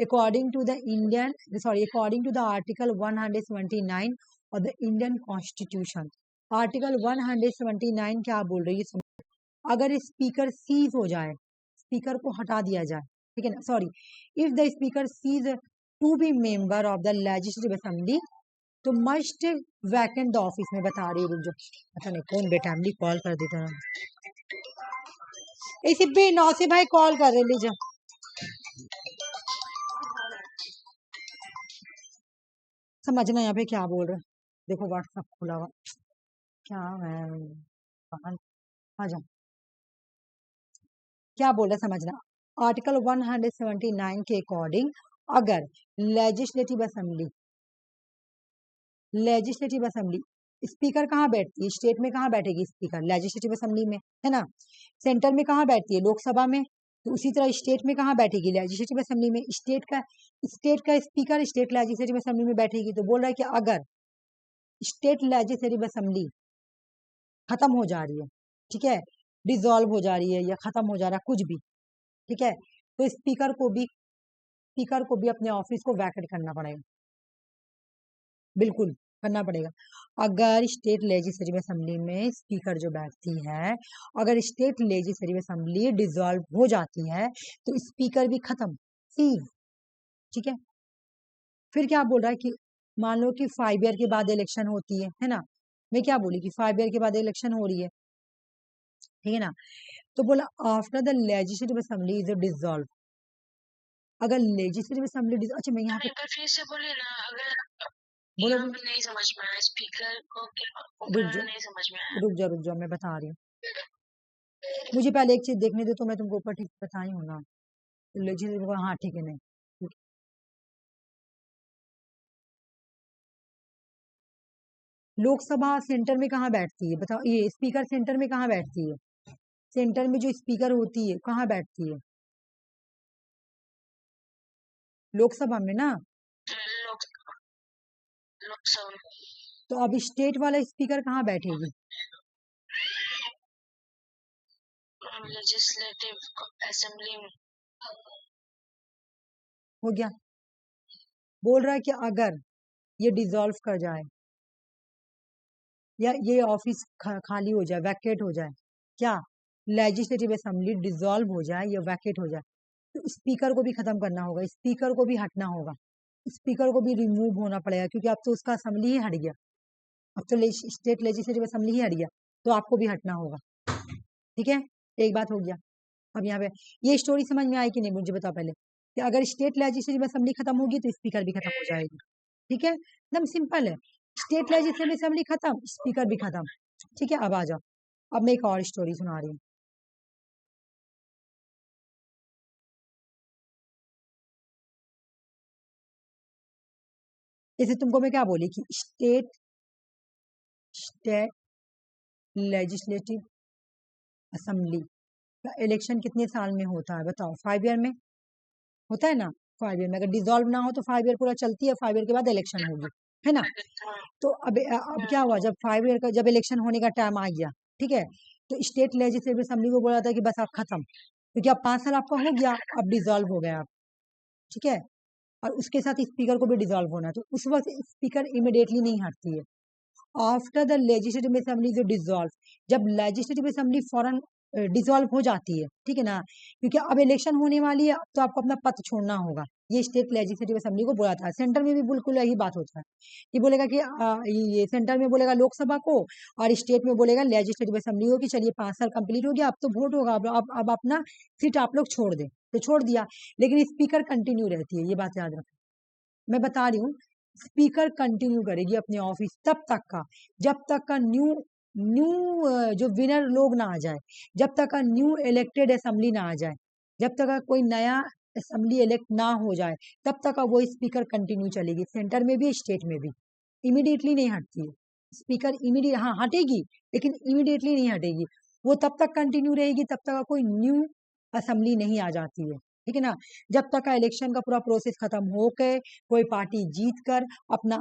According to the Indian, sorry, according to the article 179 of the Indian constitution, article 179 क्या बोल रही है? अगर स्पीकर सीज हो जाए, स्पीकर को हटा दिया जाए, ठीक है ना, sorry, if the speaker cease to be member of the legislative assembly तो मस्ट वैकेंट द ऑफिस में, बता रही है जो, पता नहीं कौन बेटाइमली कॉल कर देता है। ऐसे भी नौसे भाई कॉल कर रहे, ले जा। समझना यहाँ पे क्या बोल रहे, देखो व्हाट्सएप खुला हुआ, क्या मैं आ जाओ, क्या बोल रहा समझना। आर्टिकल 179 के अकॉर्डिंग अगर लेजिस्लेटिव असेंबली स्पीकर कहाँ बैठती है? स्टेट में कहाँ बैठेगी स्पीकर? लेजिस्लेटिव असेंबली में, है ना। सेंटर में कहाँ बैठती है? लोकसभा में। तो उसी तरह स्टेट में कहाँ बैठेगी? लेजिस्लेटिव असेंबली में। स्टेट का स्पीकर स्टेट लेजिस्लेटिव असेंबली में बैठेगी। तो बोल रहा है कि अगर स्टेट लेजिस्लेटिव असेंबली खत्म हो जा रही है, ठीक है, डिसॉल्व हो जा रही है या खत्म हो जा रहा है कुछ भी, ठीक है, तो स्पीकर को भी अपने ऑफिस को वैकेट करना पड़ेगा, बिल्कुल करना पड़ेगा। अगर स्टेट लेजिस्लेटिव असेंबली में स्पीकर जो बैठती है, अगर स्टेट लेजिस्लेटिव असेंबली डिसॉल्व हो जाती है तो स्पीकर भी खत्म, सीज, ठीक है। फिर क्या बोल रहा है कि मान लो कि 5 ईयर के बाद इलेक्शन होती है ना। मैं क्या बोली कि 5 ईयर के बाद इलेक्शन हो रही है, ठीक है ना। तो बोला after the legislative assembly is dissolve, अगर लेजिस्लेटिव असेंबली, अच्छा मैं यहाँ पे
फिर से बोलिए ना, अगर
बोलो,
यहाँ पे नहीं समझ में आया, स्पीकर को नहीं समझ में आया।
रुक जाओ मैं बता रही हूँ, मुझे पहले एक चीज देखने दो तो मैं तुमको ऊपर ठीक बताई हूँ ना। लेजिस्लेटिव, हाँ ठीक है, नहीं लोकसभा सेंटर में कहाँ बैठती है बताओ? ये स्पीकर सेंटर में कहाँ बैठती है? सेंटर में जो स्पीकर होती है कहाँ बैठती है? लोकसभा में ना।
लोकसभा।
तो अब स्टेट वाला स्पीकर कहाँ बैठेगी?
लेजिस्लेटिव असेंबली में।
हो गया। बोल रहा है कि अगर ये डिसॉल्व कर जाए या ये ऑफिस खाली हो जाए, वैकेट हो जाए, क्या लेजिस्लेटिव असेंबली डिसॉल्व हो जाए या वैकेट हो जाए, तो स्पीकर को भी खत्म करना होगा, स्पीकर को भी हटना होगा, स्पीकर को भी रिमूव होना पड़ेगा, क्योंकि अब तो उसका असेंबली ही हट गया, अब तो स्टेट लेजिस्लेटिव असेंबली ही हट गया, तो आपको भी हटना होगा, ठीक है। एक बात हो गया। अब यहाँ पे ये स्टोरी समझ में आई कि नहीं मुझे बताओ पहले, कि अगर स्टेट लेजिस्लेटिव असेंबली खत्म होगी तो स्पीकर भी खत्म हो जाएगी, ठीक है, एकदम सिंपल है। स्टेट लेजिस्लेटिव असेंबली खत्म, स्पीकर भी खत्म, ठीक है। अब आ जाओ, अब मैं एक और स्टोरी सुना रही हूँ। जैसे तुमको मैं क्या बोली कि स्टेट लेजिस्लेटिव असेंबली का इलेक्शन कितने साल में होता है बताओ? 5 ईयर में होता है ना। 5 ईयर में, अगर डिसॉल्व ना हो तो 5 ईयर पूरा चलती है, 5 ईयर के बाद इलेक्शन होगी, है ना। तो अब क्या हुआ, जब 5 ईयर का जब इलेक्शन होने का टाइम आ गया, ठीक है, तो स्टेट लेजिस्लेटिव असेंबली को बोला था कि बस आप खत्म, क्योंकि अब 5 साल आपका हो गया, अब डिसॉल्व हो गया आप, ठीक है, और उसके साथ स्पीकर को भी डिसॉल्व होना, तो उस वक्त स्पीकर इमिडिएटली नहीं हटती है। आफ्टर द लेजिस्लेटिव असेंबली जो डिसॉल्व, जब लेजिस्लेटिव असेंबली फौरन डिसॉल्व हो जाती है, ठीक है ना, क्योंकि अब इलेक्शन होने वाली है, तो आपको अपना पद छोड़ना होगा, ये स्टेट लेजिस्लेटिव असेंबली को बोला था। सेंटर में भी बिल्कुल यही बात होता है, ये बोलेगा कि ये सेंटर में बोलेगा लोकसभा को, और स्टेट में बोलेगा लेजिस्लेटिव असेंबली को कि चलिए 5 साल कंप्लीट हो गया, अब तो वोट होगा, अब अपना सीट आप लोग छोड़ दें, तो छोड़ दिया, लेकिन स्पीकर कंटिन्यू रहती है, ये बात याद रखो, मैं बता रही हूँ। स्पीकर कंटिन्यू करेगी अपने ऑफिस तब तक का, जब तक का न्यू न्यू जो विनर लोग ना आ जाए, जब तक का न्यू इलेक्टेड असेंबली ना आ जाए, जब तक का कोई नया असेंबली इलेक्ट ना हो जाए, तब तक का वो स्पीकर कंटिन्यू चलेगी, सेंटर में भी स्टेट में भी, इमीडिएटली नहीं हटती है। स्पीकर इमीडिएट, हाँ हटेगी, लेकिन इमीडिएटली नहीं हटेगी, वो तब तक कंटिन्यू रहेगी तब तक कोई न्यू असेंबली नहीं आ जाती है, ठीक है ना। जब तक का इलेक्शन का पूरा प्रोसेस खत्म होकर कोई पार्टी जीत कर अपना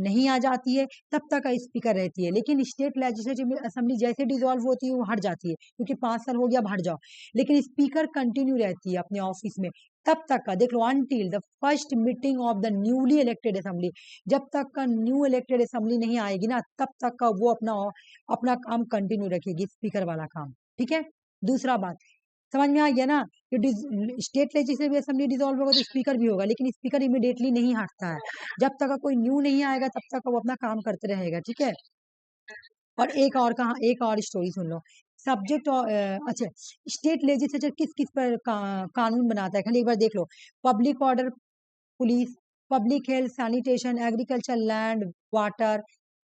नहीं आ जाती है, तब तक का स्पीकर रहती है। लेकिन स्टेट लेजिस्लेटिव असेंबली जैसे डिसॉल्व होती है वो हट जाती है, क्योंकि 5 साल हो गया, अब हट जाओ। लेकिन स्पीकर कंटिन्यू रहती है अपने ऑफिस में तब तक का, देख लो, until the first meeting of the newly elected assembly, जब तक का न्यू इलेक्टेड असेंबली नहीं आएगी ना, तब तक का वो अपना अपना काम कंटिन्यू रखेगी, स्पीकर वाला काम, ठीक है। दूसरा बात समझ में आ गया ना, कि स्टेट लेजिस्लेटिव असेंबली डिसॉल्व होगा तो स्पीकर भी होगा, लेकिन स्पीकर इमीडिएटली नहीं हटता है, जब तक का कोई न्यू नहीं आएगा तब तक वो अपना काम करते रहेगा, ठीक है। और एक और कहा, एक और स्टोरी सुन लो। सब्जेक्ट अच्छा, स्टेट लेजिस्लेचर किस किस पर कानून बनाता है, खाली एक बार देख लो। Public order, police, public health, sanitation, agriculture, land, water,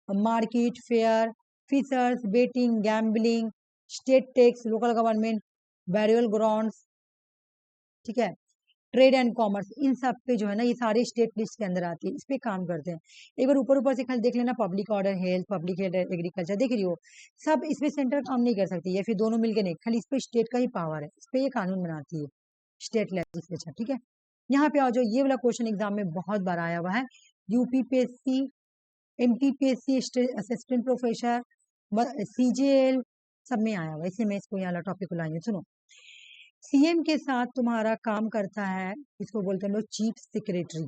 market, fair, fishers, betting, gambling, state tax, local government, burial grounds, ठीक है, ट्रेड एंड कॉमर्स, इन सब पे जो है ना ये सारे स्टेट लिस्ट के अंदर आती है, इस पे काम करते हैं। एक बार ऊपर ऊपर से खाली देख लेना, public order, health, public health, agriculture, देख रही हो, सब इसमें सेंटर काम नहीं कर सकती, या फिर दोनों मिलकर नहीं, खाली इस पे स्टेट का ही पावर है, इस पे ये कानून बनाती है स्टेट लेजिस्लेचर, ठीक है। यहाँ पे आओ, जो ये वाला क्वेश्चन एग्जाम में बहुत बार आया हुआ है, UPPSC, MPPSC assistant professor, CGL, सब में आया हुआ, इसलिए मैं इसको यहाँ टॉपिक को लाई हूँ। सुनो, सीएम के साथ तुम्हारा काम करता है, इसको बोलते हैं लोग चीफ सेक्रेटरी,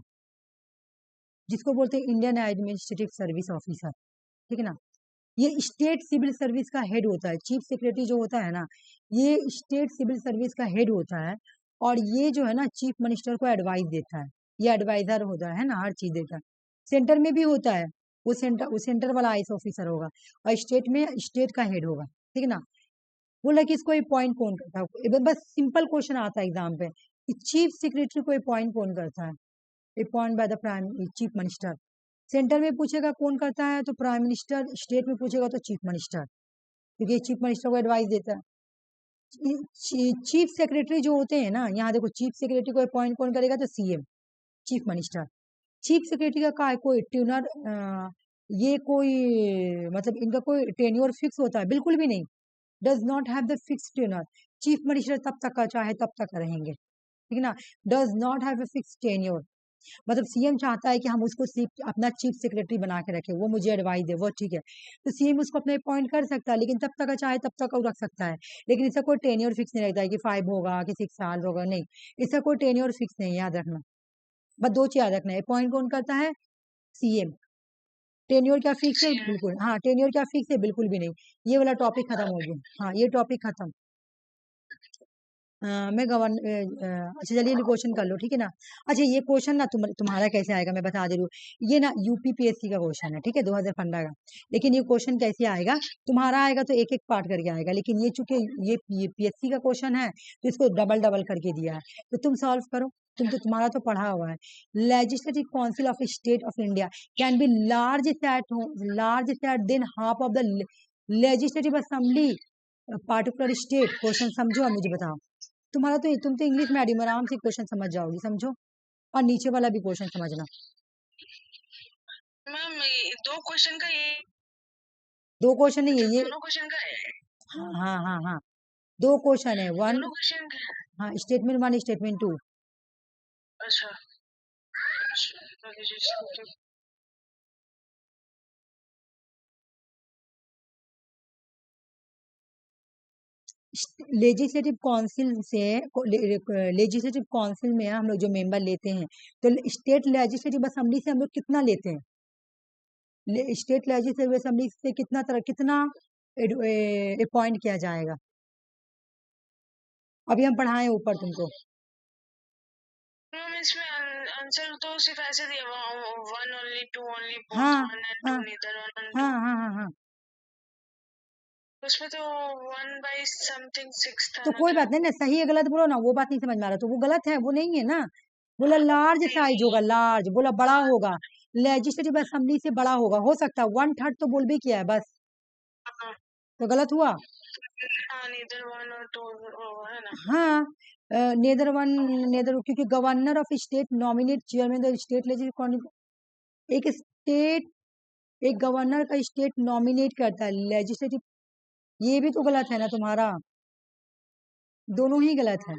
जिसको बोलते हैं इंडियन एडमिनिस्ट्रेटिव सर्विस ऑफिसर, ठीक है ना। ये स्टेट सिविल सर्विस का हेड होता है, चीफ सेक्रेटरी जो होता है ना, ये स्टेट सिविल सर्विस का हेड होता है, और ये जो है ना चीफ मिनिस्टर को एडवाइस देता है, ये एडवाइजर होता है ना, हर चीज देता है। सेंटर में भी होता है, वो सेंटर वाला आईएएस ऑफिसर होगा, और स्टेट में स्टेट का हेड होगा, ठीक है ना। बोला कि इसको अपॉइंट कौन करता है, बस सिंपल क्वेश्चन आता है एग्जाम पे, चीफ सेक्रेटरी को अपॉइंट कौन करता है, appoint by the prime chief minister. Centre में पूछेगा कौन करता है तो प्राइम मिनिस्टर, स्टेट में पूछेगा तो चीफ मिनिस्टर, क्योंकि चीफ मिनिस्टर को एडवाइस देता है। चीफ सेक्रेटरी जो होते हैं ना, यहाँ देखो, चीफ सेक्रेटरी को अपॉइंट कौन करेगा तो CM, chief minister. Chief secretary का कोई ट्यूनर, ये कोई मतलब इनका कोई टेन्योर फिक्स होता है, बिल्कुल भी नहीं, does not have the fix tenure. Chief minister तब तक का चाहे तब तक रहेंगे, ठीक है ना, does not have a fix tenure. मतलब सीएम चाहता है कि हम उसको अपना चीफ सेक्रेटरी बना के रखें, वो मुझे एडवाइस दे, वो ठीक है, तो सीएम उसको अपने अपॉइंट कर सकता है, लेकिन तब तक का चाहे तब तक वो रख सकता है। लेकिन इसका कोई टेन्योर फिक्स नहीं रहता है कि 5 होगा कि 6 साल होगा, नहीं, इसका कोई टेन्योर फिक्स नहीं, याद रखना। बस 2 चीज याद रखना है, अपॉइंट कौन करता है, सीएम। टेन्योर क्या फिक्स है, बिल्कुल, हाँ, टेन्योर क्या फिक्स है, बिल्कुल भी नहीं। ये वाला टॉपिक खत्म हो गया, हाँ, ये टॉपिक खत्म। मैं अच्छा चलिए क्वेश्चन कर लो, ठीक है ना। अच्छा, ये क्वेश्चन ना तुम्हारा कैसे आएगा मैं बता दे रही हूँ, ये ना यूपीपीएससी का क्वेश्चन है, ठीक है, 2015 का। लेकिन ये क्वेश्चन कैसे आएगा, तुम्हारा आएगा तो एक एक पार्ट करके आएगा, लेकिन ये चूंकि ये पीएससी का क्वेश्चन है तो इसको डबल डबल करके दिया है, तो तुम सॉल्व करो, तुम्हारा तो पढ़ा हुआ है। Legislative council of state of India can be large that than half of the legislative assembly particular state. Question समझो और मुझे बताओ। तुम्हारा तो तुम तो इंग्लिश मीडियम, आराम से क्वेश्चन समझ जाओगी, समझो, और नीचे वाला भी क्वेश्चन समझना।
मैम 2 क्वेश्चन का ये,
2 क्वेश्चन नहीं है ये,
दोनों क्वेश्चन का है,
हाँ हाँ हाँ हाँ, 2 क्वेश्चन है, वन,
दोनों क्वेश्चन का है,
हाँ, स्टेटमेंट 1, स्टेटमेंट 2।
अच्छा,
लेजिस्लेटिव काउंसिल से, लेजिस्लेटिव काउंसिल में हम लोग जो मेंबर लेते हैं, तो स्टेट लेजिस्लेटिव असेंबली से हम लोग कितना लेते हैं, स्टेट लेजिस्लेटिव असेंबली से कितना अपॉइंट किया जाएगा, अभी हम पढ़ाएं ऊपर तुमको।
मैम इसमें आंसर तो सिर्फ ऐसे दिया, 1 ओनली, 2 ओनली, बोथ
हाँ
1 and 2,
हाँ
neither 1 and
हाँ
2,
हाँ हाँ हाँ,
उसमें तो 1 by something 6 था
तो
ना
कोई
क्या?
बात नहीं ना, सही है गलत बोलो ना, वो बात नहीं समझ में आ रहा, तो वो गलत है, वो नहीं है ना। बोला लार्ज
नहीं
साइज होगा,
नहीं,
लार्ज बोला बड़ा होगा, लेजिस्लेटिव असेंबली से बड़ा होगा, हो सकता है 1/3 तो बोल भी किया है बस,
हाँ
तो गलत हुआ।
हाँ, neither 1 or 2 है ना।
हाँ, नेदर वन, नेदर, क्योंकि governor of state nominate chairman the state legislative, एक स्टेट एक गवर्नर का स्टेट नॉमिनेट करता है लेजिस्लेटिव, ये भी तो गलत है ना तुम्हारा, दोनों ही गलत है।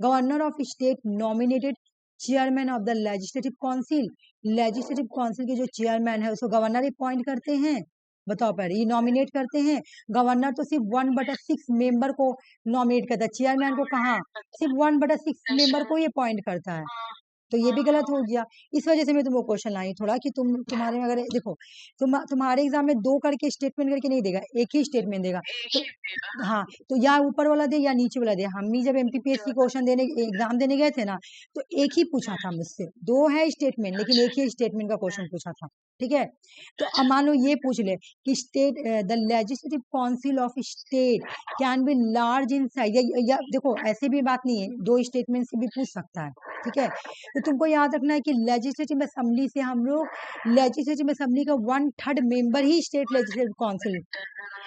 Governor of state nominated chairman of the legislative council, legislative council के जो चेयरमैन है उसको गवर्नर अपॉइंट करते हैं। बताओ पहले, ये नॉमिनेट करते हैं, गवर्नर तो सिर्फ 1/6 मेंबर को नॉमिनेट करता है, चेयरमैन को कहाँ, सिर्फ 1/6 मेंबर को ही अपॉइंट करता है, तो ये भी गलत हो गया। इस वजह से मैं तुमको क्वेश्चन लाई थोड़ा कि तुम्हारे में अगर देखो तुम्हारे एग्जाम में 2 करके स्टेटमेंट करके नहीं देगा, एक ही स्टेटमेंट देगा, तो हाँ तो या ऊपर वाला दे या नीचे वाला दे। हम भी जब MPPSC क्वेश्चन देने एग्जाम देने गए थे ना, तो एक ही पूछा था मुझसे, 2 है स्टेटमेंट लेकिन एक ही स्टेटमेंट का क्वेश्चन पूछा था, ठीक है। तो अब मान लो ये पूछ ले कि state the legislative council of state can be large in size, या देखो ऐसे भी बात नहीं है, 2 स्टेटमेंट से भी पूछ सकता है, ठीक है। तो तुमको याद रखना है कि लेजिस्लेटिव असेंबली से हम लोग लेजिस्लेटिव असेंबली का 1/3 मेंबर ही स्टेट लेजिस्लेटिव काउंसिल,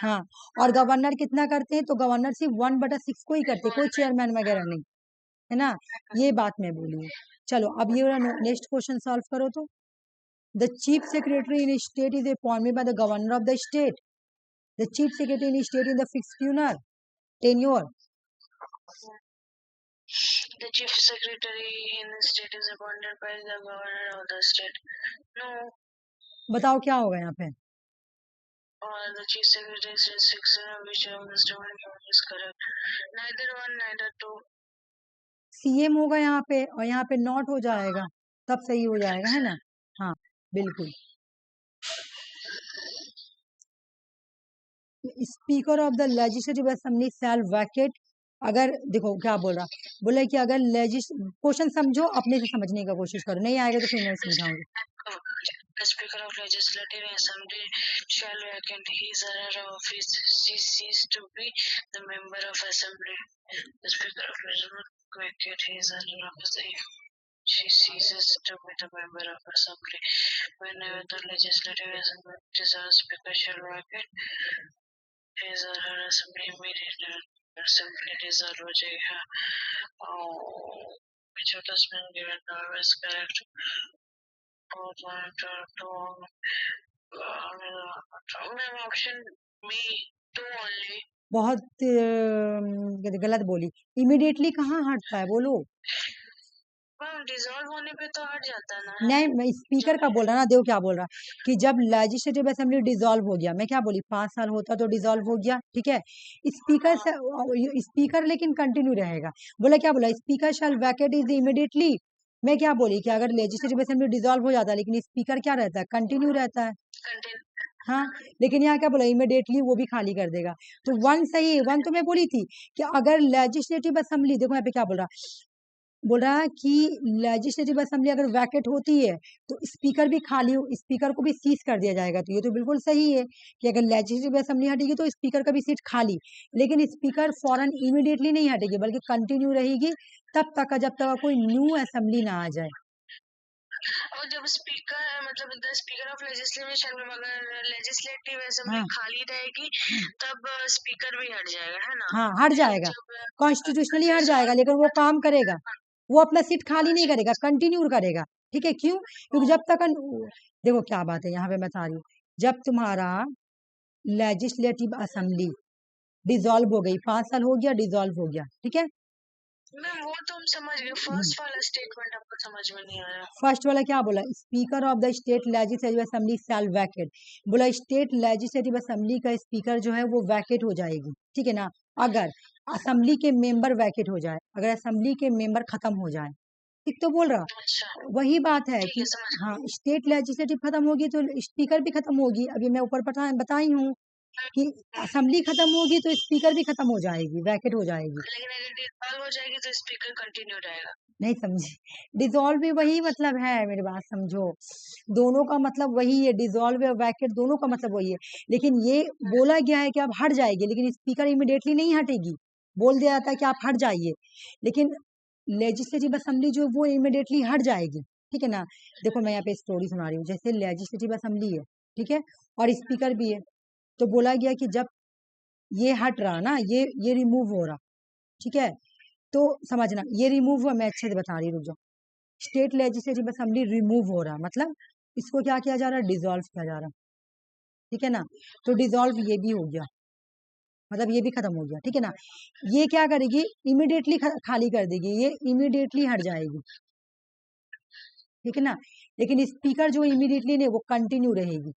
हाँ, और गवर्नर कितना करते हैं, तो गवर्नर सिर्फ 1/6 को ही करते, कोई चेयरमैन वगैरह नहीं, है ना, ये बात मैं बोली हूँ। चलो अब ये नेक्स्ट क्वेश्चन सॉल्व करो। तो the chief secretary in state is appointed by the governor of the state, the chief secretary in state in the fixed tenure.
The chief secretary in the state is appointed by the governor of the state. No.
बताओ क्या होगा यहाँ पे,
Or the chief secretary is fixed which of the statement is correct. Neither one, neither two.
CM होगा यहाँ पे, और यहाँ पे नॉट हो जाएगा, तब सही हो जाएगा, है ना, हाँ बिल्कुल। Speaker of the legislative assembly shall vacate, अगर देखो क्या बोल रहा, बोले कि अगर क्वेश्चन समझो, अपने से समझने का कोशिश करो, नहीं आएगा तो फिर मैं समझाऊंगी।
The Speaker of Legislative Assembly shall vacate his or her office, she ceases to be the member of Assembly. The Speaker of Legislative vacate his or her office, she ceases to be the member of Assembly. Whenever the Legislative Assembly dissolves, Speaker shall vacate his or her Assembly immediately. Assembly dissolve हो जाएगा। Which of the been given now is correct? Ma'am option B 2 only.
बहुत गलत बोली, immediately कहाँ हटता है बोलो,
dissolve होने पे तो हट जाता है ना।
नहीं मैं स्पीकर का बोल रहा ना, देखो क्या बोल रहा कि जब लेजिस्लेटिव असेंबली डिसॉल्व हो गया, मैं क्या बोली 5 साल होता तो डिसॉल्व हो गया, ठीक है। स्पीकर से स्पीकर लेकिन कंटिन्यू रहेगा, बोला क्या बोला, speaker shall vacate is immediately, मैं क्या बोली कि अगर लेजिस्लेटिव असेंबली डिसॉल्व हो जाता है लेकिन स्पीकर क्या रहता है, कंटिन्यू रहता है, हाँ, लेकिन यहाँ क्या बोला, इमीडिएटली वो भी खाली कर देगा, तो 1 सही है। 1 तो मैं बोली थी कि अगर लेजिस्लेटिव असेंबली, देखो यहाँ पे क्या बोल रहा है कि लेजिस्लेटिव असेंबली अगर वैकेट होती है तो स्पीकर भी खाली, स्पीकर को भी सीज कर दिया जाएगा, तो ये तो बिल्कुल सही है कि अगर लेजिस्लेटिव असेंबली हटेगी तो स्पीकर का भी सीट खाली, लेकिन स्पीकर फौरन इमीडिएटली नहीं हटेगी बल्कि कंटिन्यू रहेगी तब तक जब तक कोई न्यू असेंबली ना आ जाए।
और जब स्पीकर मतलब द स्पीकर ऑफ लेजिस्लेशन में अगर लेजिस्लेटिव असेंबली खाली रहेगी तब स्पीकर भी हट जाएगा, है ना,
हाँ हट जाएगा, कॉन्स्टिट्यूशनली हट जाएगा, लेकिन वो काम करेगा, वो अपना सीट खाली नहीं करेगा, कंटिन्यू करेगा, ठीक है। क्यों, क्योंकि जब तक देखो क्या बात है यहाँ पे बता रही हूँ, जब तुम्हारा लेजिस्लेटिव असेंबली डिसॉल्व हो गई, 5 साल हो गया, डिसॉल्व हो गया, ठीक है।
मैम वो तो हम समझ गए, फर्स्ट वाला स्टेटमेंट आपको समझ में नहीं आया।
फर्स्ट वाला क्या बोला, speaker of the state legislative assembly shall vacate, बोला स्टेट लेजिस्लेटिव असेंबली का स्पीकर जो है वो वैकेट हो जाएगी, ठीक है ना, अगर असेंबली के मेंबर वैकेट हो जाए, अगर असेंबली के मेंबर खत्म हो जाए, ठीक तो बोल रहा,
अच्छा,
वही बात है
ठीक
कि
है, समझ गए।
हाँ स्टेट लेजिस्लेटिव खत्म होगी तो स्पीकर भी खत्म होगी, अभी मैं ऊपर बताई हूँ कि असेंबली खत्म होगी तो स्पीकर भी खत्म हो जाएगी, वैकेट हो जाएगी,
लेकिन अगर डिसॉल्व हो जाएगी तो स्पीकर कंटिन्यू रहेगा।
नहीं समझी, डिसॉल्व भी वही मतलब है, मेरी बात समझो, दोनों का मतलब वही है, डिसॉल्व और वैकेट दोनों का मतलब वही है, लेकिन ये बोला गया है कि आप हट जाएगी, लेकिन स्पीकर इमीडिएटली नहीं हटेगी, बोल दिया जाता है कि आप हट जाइए, लेकिन लेजिस्लेटिव असेंबली जो वो इमीडिएटली हट जाएगी, ठीक है ना। देखो मैं यहाँ पे स्टोरी सुना रही हूँ, जैसे लेजिस्लेटिव असेंबली है, ठीक है, और स्पीकर भी है, तो बोला गया कि जब ये हट रहा ना, ये रिमूव हो रहा, ठीक है, तो समझना ये रिमूव हुआ, मैं अच्छे से बता रही, रुक जाओ, स्टेट लेजिस्लेटिव असेंबली रिमूव हो रहा मतलब इसको क्या किया जा रहा है, डिसॉल्व किया जा रहा है, ठीक है ना। तो डिसॉल्व ये भी हो गया, मतलब ये भी खत्म हो गया, ठीक है ना। ये क्या करेगी, इमिडिएटली खाली कर देगी, ये इमिडिएटली हट जाएगी, ठीक है ना। लेकिन स्पीकर जो इमिडिएटली नहीं, वो कंटिन्यू रहेगी,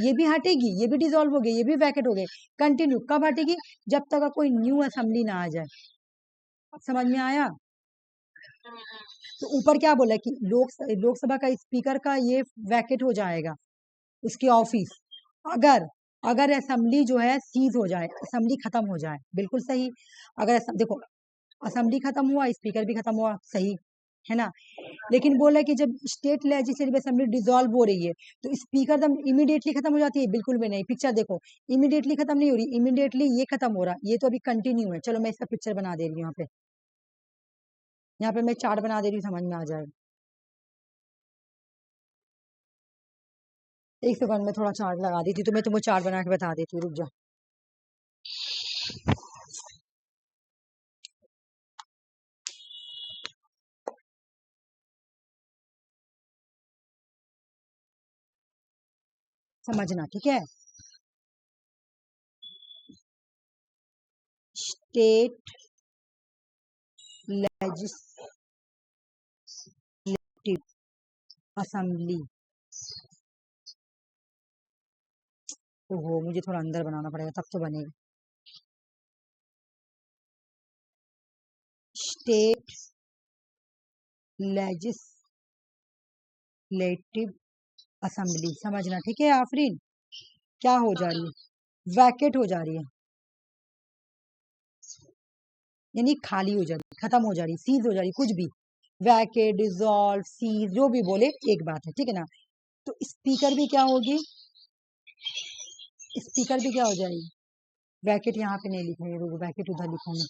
ये भी हटेगी, ये भी डिसॉल्व हो गई, ये भी वैकेट हो गए, कंटिन्यू कब हटेगी, जब तक कोई न्यू असेंबली ना आ जाए। समझ में आया। तो ऊपर क्या बोला कि लोकसभा का स्पीकर का ये वैकेट हो जाएगा, उसकी ऑफिस, अगर अगर असेंबली जो है सीज हो जाए, असेंबली खत्म हो जाए, बिल्कुल सही। अगर देखो असेंबली खत्म हुआ, स्पीकर भी खत्म हुआ, सही है ना। लेकिन बोला कि जब स्टेट लेजिस्लेटिव असेंबली डिसॉल्व हो रही है तो स्पीकर दम इमीडिएटली खत्म हो जाती है, बिल्कुल भी नहीं। पिक्चर देखो, इमीडिएटली खत्म नहीं हो रही, इमीडिएटली ये खत्म हो रहा, ये तो अभी कंटिन्यू है। चलो मैं इसका पिक्चर बना दे रही हूँ, यहाँ पे मैं चार्ट बना दे रही हूँ, समझ में आ जाएगा। एक सेकंड में थोड़ा चार्ट लगा दी थी, तो मैं तुमको चार्ट बना के बता देती हूँ, रुक जा। समझना, ठीक है। स्टेट लेजिस्लेटिव असेंबली, ओहो मुझे थोड़ा अंदर बनाना पड़ेगा तब तो बनेगा। स्टेट लेजिस्लेटिव असेंबली, समझना, ठीक है। आफरीन क्या हो जा रही है, वैकेट हो जा रही है, यानी खाली हो जा रही, खत्म हो जा रही, सीज हो जा रही, कुछ भी, वैकेट, डिसॉल्व, सीज, जो भी बोले एक बात है, ठीक है ना। तो स्पीकर भी क्या होगी, स्पीकर भी क्या हो जाएगी, वैकेट यहाँ पे नहीं लिख रही है, वैकेट उधर लिखूंगी,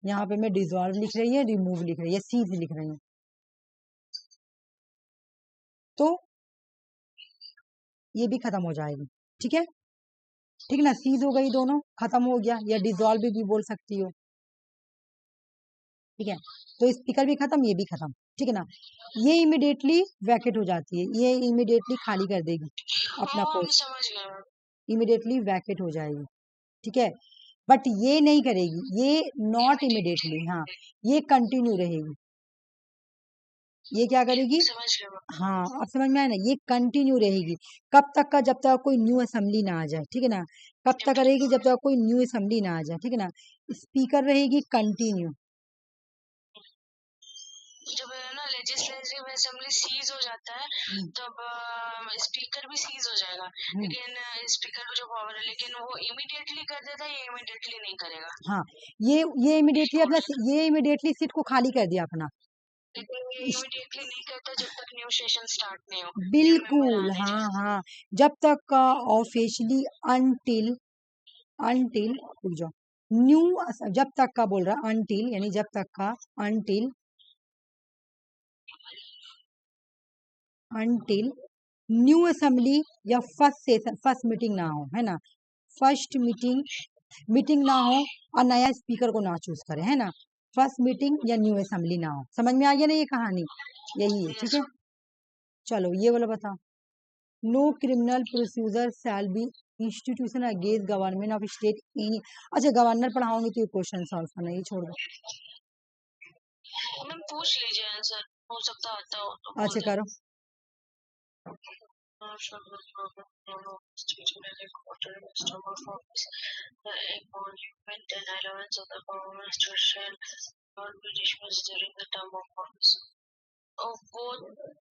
यहाँ पे मैं डिसॉल्व लिख रही है, रिमूव लिख रही है, सीज लिख रही है, तो ये भी खत्म हो जाएगी, ठीक है, ठीक है ना। सीज हो गई, दोनों खत्म हो गया, या डिसॉल्व भी बोल सकती हो, ठीक है। तो स्पीकर भी खत्म, ये भी खत्म, ठीक है ना। ये इमिडिएटली वैकेट हो जाती है, ये इमिडिएटली खाली कर देगी अपना पोस्ट, इमिडिएटली वैकेट हो जाएगी, ठीक है। बट ये नहीं करेगी, ये नॉट इमिडिएटली, हाँ ये कंटिन्यू रहेगी, ये क्या करेगी, हाँ अब समझ में आया ना, ये कंटिन्यू रहेगी, कब तक का, जब तक कोई न्यू असेंबली ना आ जाए, ठीक है ना। कब तक रहेगी, जब तक कोई न्यू असेंबली ना आ जाए, ठीक है ना। स्पीकर रहेगी कंटिन्यू,
जब ना लेजिस्लेटिव असेंबली सीज हो जाता है तब स्पीकर भी सीज हो जाएगा, लेकिन स्पीकर को जो पावर है, लेकिन वो इमीडिएटली कर देता है, ये इमीडिएटली नहीं करेगा।
हाँ ये इमीडिएटली अपना, ये इमीडिएटली सीट को खाली कर दिया अपना,
इमीडिएटली नहीं करता जब तक न्यू सेशन स्टार्ट नहीं हो,
बिल्कुल, हाँ हाँ, जब तक का ऑफिशियली अनटिल रुक जाओ, न्यू, जब तक का बोल रहा अनटिल, यानी जब तक का अनटिल न्यू असेंबली या फर्स्ट मीटिंग ना हो, है ना, फर्स्ट मीटिंग ना हो और नया स्पीकर को ना चूज करे, है ना, फर्स्ट मीटिंग या न्यू असेंबली ना हो। समझ में आ गया ना ये कहानी, यही है, ठीक है। चलो ये वाला बताओ, no criminal procedure shall be institution against government of state any. अच्छा गवर्नर पढ़ाओगे तो ये क्वेश्चन सॉल्व करना, ये छोड़ दो,
मैम पूछ लीजिए आंसर, हो सकता आता हो तो।
अच्छा करो,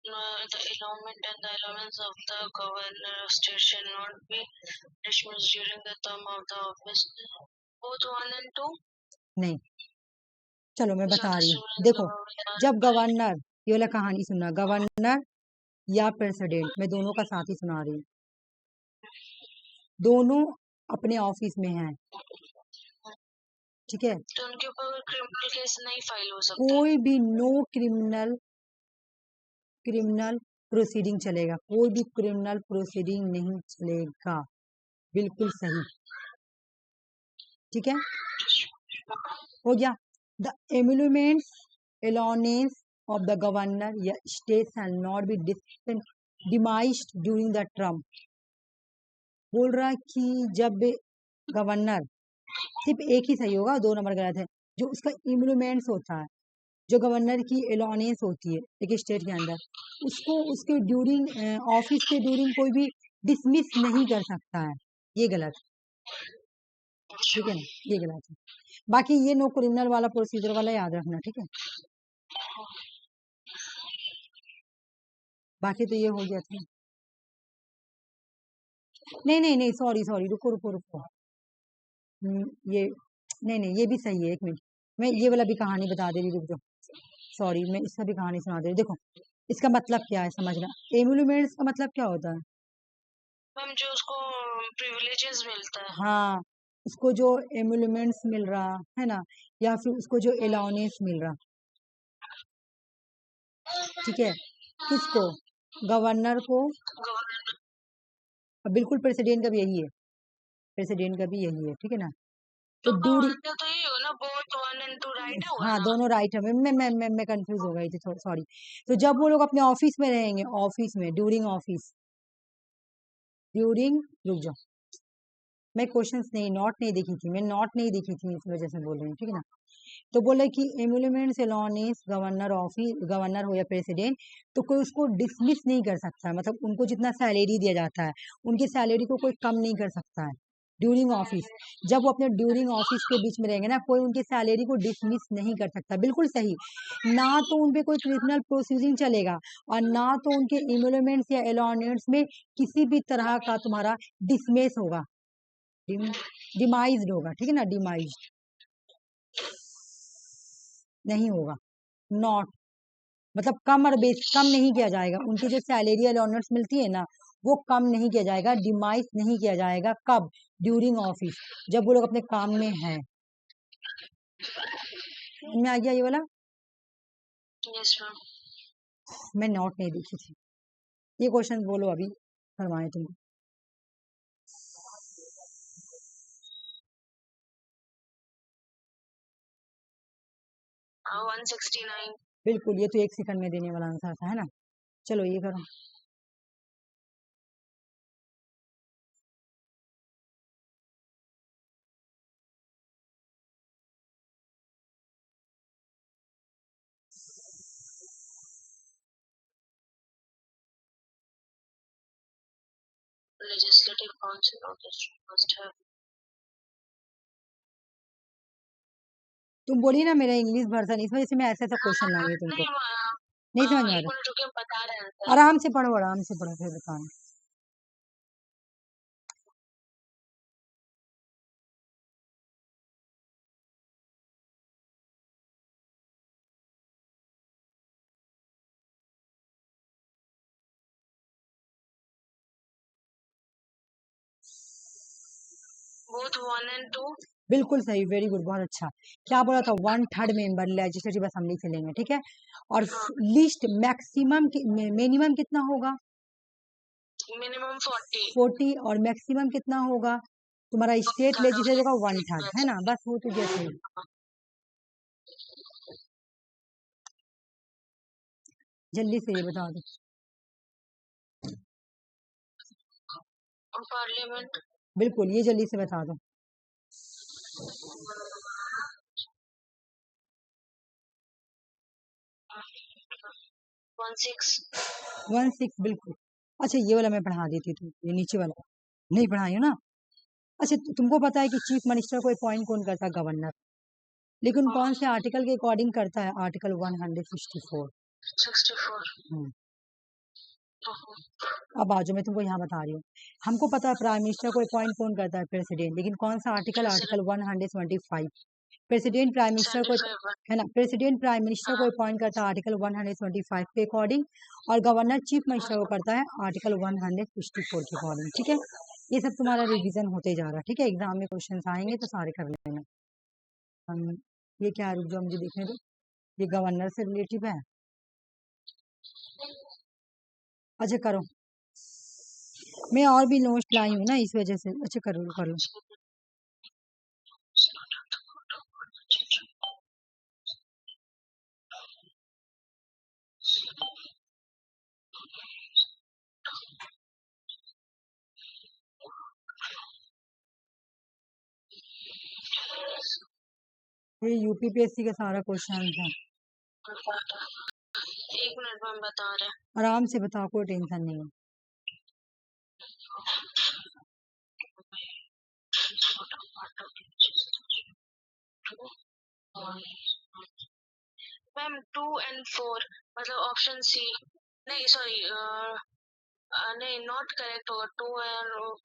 The endowment and the allowance of the governor of state shall not be dismissed during the term of the office. Both 1 and 2?
नहीं, चलो मैं बता रही हूँ, देखो जब गवर्नर, ये वाला कहानी सुनना, गवर्नर या प्रेसिडेंट, मैं दोनों का साथ ही सुना रही हूँ, दोनों अपने ऑफिस में हैं, ठीक है,
तो उनके ऊपर क्रिमिनल केस नहीं फाइल हो सकता,
कोई भी नो क्रिमिनल प्रोसीडिंग चलेगा, कोई भी क्रिमिनल प्रोसीडिंग नहीं चलेगा, बिल्कुल सही, ठीक है, हो गया। The emoluments allowance of the governor या state shall not be diminished during the term. बोल रहा है कि जब गवर्नर, सिर्फ एक ही सही होगा, 2 नंबर गलत है। जो उसका इम्प्लीमेंट्स होता है, जो गवर्नर की एलोनेंस होती है एक स्टेट के अंदर, उसको उसके ड्यूरिंग ऑफिस के ड्यूरिंग कोई भी डिसमिस नहीं कर सकता है। ये गलत है, ठीक है ना, ये गलत है। बाकी ये नो क्रिमिनल वाला प्रोसीजर वाला याद रखना, ठीक है। बाकी तो ये हो गया था। नहीं, सॉरी सॉरी, रुको रुको रुको। ये नहीं, ये भी सही है। 1 मिनट, मैं ये वाला भी कहानी बता दे रही, रुक जाओ। सॉरी, मैं इसका भी कहानी सुना दे रही। देखो इसका मतलब क्या है समझना। एमुलमेंट्स का मतलब क्या होता है?
मैम जो उसको प्रिविलेजेस मिलता है।
हाँ, उसको जो एमुलमेंट्स मिल रहा है ना, या फिर उसको जो अलाउंस मिल रहा, ठीक है। किसको? गवर्नर को। बिल्कुल, प्रेसिडेंट का भी यही है, प्रेसिडेंट का भी यही है, ठीक है ना। तो ड्यूरिंग,
तो ये हो ना, बोथ 1 and 2 राइट है।
हाँ दोनों राइट है। मैं कंफ्यूज हो गई थी, सॉरी। तो जब वो लोग अपने ऑफिस में रहेंगे, ऑफिस में ड्यूरिंग ऑफिस, ड्यूरिंग, रुक जाओ, मैं क्वेश्चंस नहीं, नोट नहीं देखी थी, मैं नोट नहीं देखी थी, इस वजह से बोल रही हूँ, ठीक है ना। तो बोले कि एमुलमेंट्स एलोनेस गवर्नर ऑफिस, गवर्नर हो या प्रेसिडेंट, तो कोई उसको डिसमिस नहीं कर सकता है, मतलब उनको जितना सैलरी दिया जाता है उनकी सैलरी को कोई कम नहीं कर सकता है ड्यूरिंग ऑफिस। जब वो अपने ड्यूरिंग ऑफिस के बीच में रहेंगे ना, कोई उनकी सैलरी को डिसमिस नहीं कर सकता। बिल्कुल सही। ना तो उनपे कोई क्रिमिनल प्रोसीडिंग चलेगा, और ना तो उनके एमुलमेंट्स या एलोनेट्स में किसी भी तरह का तुम्हारा डिसमिस होगा, डिमाइज्ड होगा, ठीक है ना, डिमाइज्ड नहीं होगा। नॉट मतलब कम और बेस, कम नहीं किया जाएगा। उनकी जो सैलरी अलाउंस मिलती है ना, वो कम नहीं किया जाएगा, डिमाइस नहीं किया जाएगा। कब? ड्यूरिंग ऑफिस, जब वो लोग अपने काम में हैं। में आ गया ये वाला?
Yes ma'am.
मैं नोट नहीं देखी थी। ये क्वेश्चन बोलो अभी, फरमाए तुम।
169।
बिल्कुल, ये तो 1 सेकंड में देने वाला आंसर था, है ना। चलो ये करो।
Legislative Council of the state must have।
तुम बोली ना मेरा इंग्लिश वर्जन, इस वजह से मैं ऐसा क्वेश्चन लाई हूँ तुमको। नहीं समझ में आ रहा?
बता रहे हैं।
आराम से पढ़ो, आराम से पढ़ो, फिर बताना।
Both 1 and 2।
बिल्कुल सही, वेरी गुड, बहुत अच्छा। क्या बोला था? 1/3 मेंबर लेजिस्लेटिव असेंबली से लेंगे, ठीक है। और लिस्ट मैक्सिमम मिनिमम कितना होगा?
मिनिमम
40। और मैक्सिमम कितना होगा तुम्हारा? स्टेट लेजिस्लेटिव का 1/3, है ना। बस हो तो जैसे जल्दी से ये बता दो।
पार्लियामेंट।
बिल्कुल, ये जल्दी से बता दो। 16 बिल्कुल। अच्छा, ये वाला मैं पढ़ा देती थी, ये नीचे वाला नहीं पढ़ाई हो ना। अच्छा, तुमको पता है कि चीफ मिनिस्टर को अपॉइंट कौन करता है? गवर्नर। लेकिन कौन से आर्टिकल के अकॉर्डिंग करता है? आर्टिकल 164। अब आज मैं तुमको यहाँ बता रही हूँ। हमको पता है प्राइम मिनिस्टर को अपॉइंट कौन करता है? प्रेसिडेंट। लेकिन कौन सा article? Article 125। President prime minister को, है ना, प्रेसिडेंट प्राइम मिनिस्टर को अपॉइंट करता है आर्टिकल 125 के अकॉर्डिंग, और गवर्नर चीफ मिनिस्टर को करता है आर्टिकल 164 के अकॉर्डिंग, ठीक है। ये सब तुम्हारा रिवीजन होते जा रहा है, ठीक है। एग्जाम में क्वेश्चन आएंगे तो सारे कर लेना। ये क्या, रुक जाओ मुझे देखने दो। ये गवर्नर से रिलेटिव है। अच्छा करो, मैं और भी नोट्स लाई हूँ ना, इस वजह से। अच्छा करो, कर लो। ये यूपीपीएससी का सारा क्वेश्चन था।
एक मिनट में बता रहे हैं।
आराम से बताओ, कोई टेंशन नहीं है।
मैम 2 and 4 मतलब ऑप्शन सी, नहीं सॉरी, नहीं नॉट करेक्ट होगा।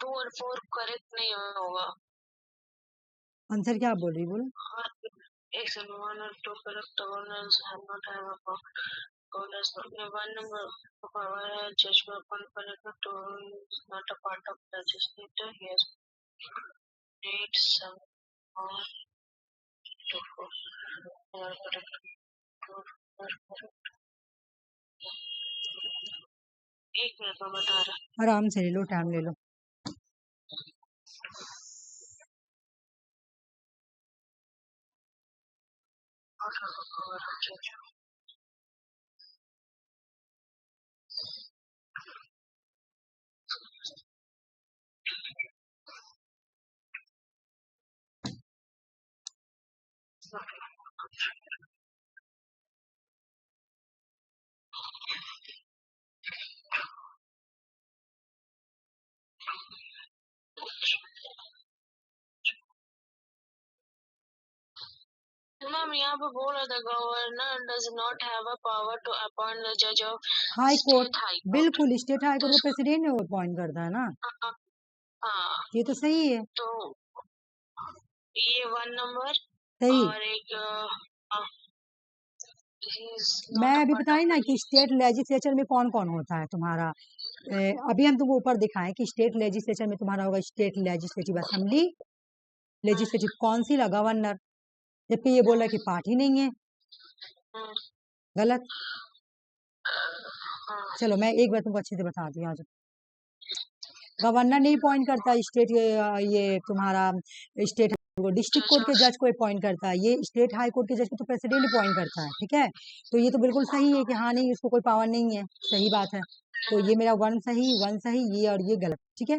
2 और 4 करेक्ट नहीं होगा।
आंसर क्या बोल रही, बोलो।
एक सेकंड, 1 और 2 correct governance have not have a governance one number of our judgment upon correct to is not a part of legislator. He has made some or to correct. एक minute में बता रहा।
आराम से ले लो, टाइम ले लो।
Ma'am यहाँ पे बोल रहा था governor does not have a power to appoint the जज of
high court,
state high court.
बिल्कुल स्टेट हाई कोर्ट का प्रेसिडेंट वो अपॉइंट करता है ना।
हाँ
ये तो सही है।
तो ये 1 नंबर
सही।
और एक
मैं अभी बताई ना कि स्टेट लेजिस्लेचर में कौन कौन होता है तुम्हारा। अभी हम तुमको ऊपर दिखाएं कि स्टेट लेजिस्लेचर में तुम्हारा होगा state legislative assembly, legislative council और गवर्नर। जबकि ये बोल रहा है कि पार्टी नहीं है, गलत। चलो मैं एक बार तुमको अच्छे से बता दी। आज गवर्नर नहीं अपॉइंट करता स्टेट, ये तुम्हारा स्टेट डिस्ट्रिक्ट कोर्ट के जज को अपॉइंट करता है, ये स्टेट हाई कोर्ट के जज को तो प्रेसिडेंट अपॉइंट करता है। ठीक है, तो ये तो बिल्कुल सही है कि हाँ नहीं उसको कोई पावर नहीं है, सही बात है। तो ये मेरा 1 सही 1 सही, ये और ये गलत। ठीक है,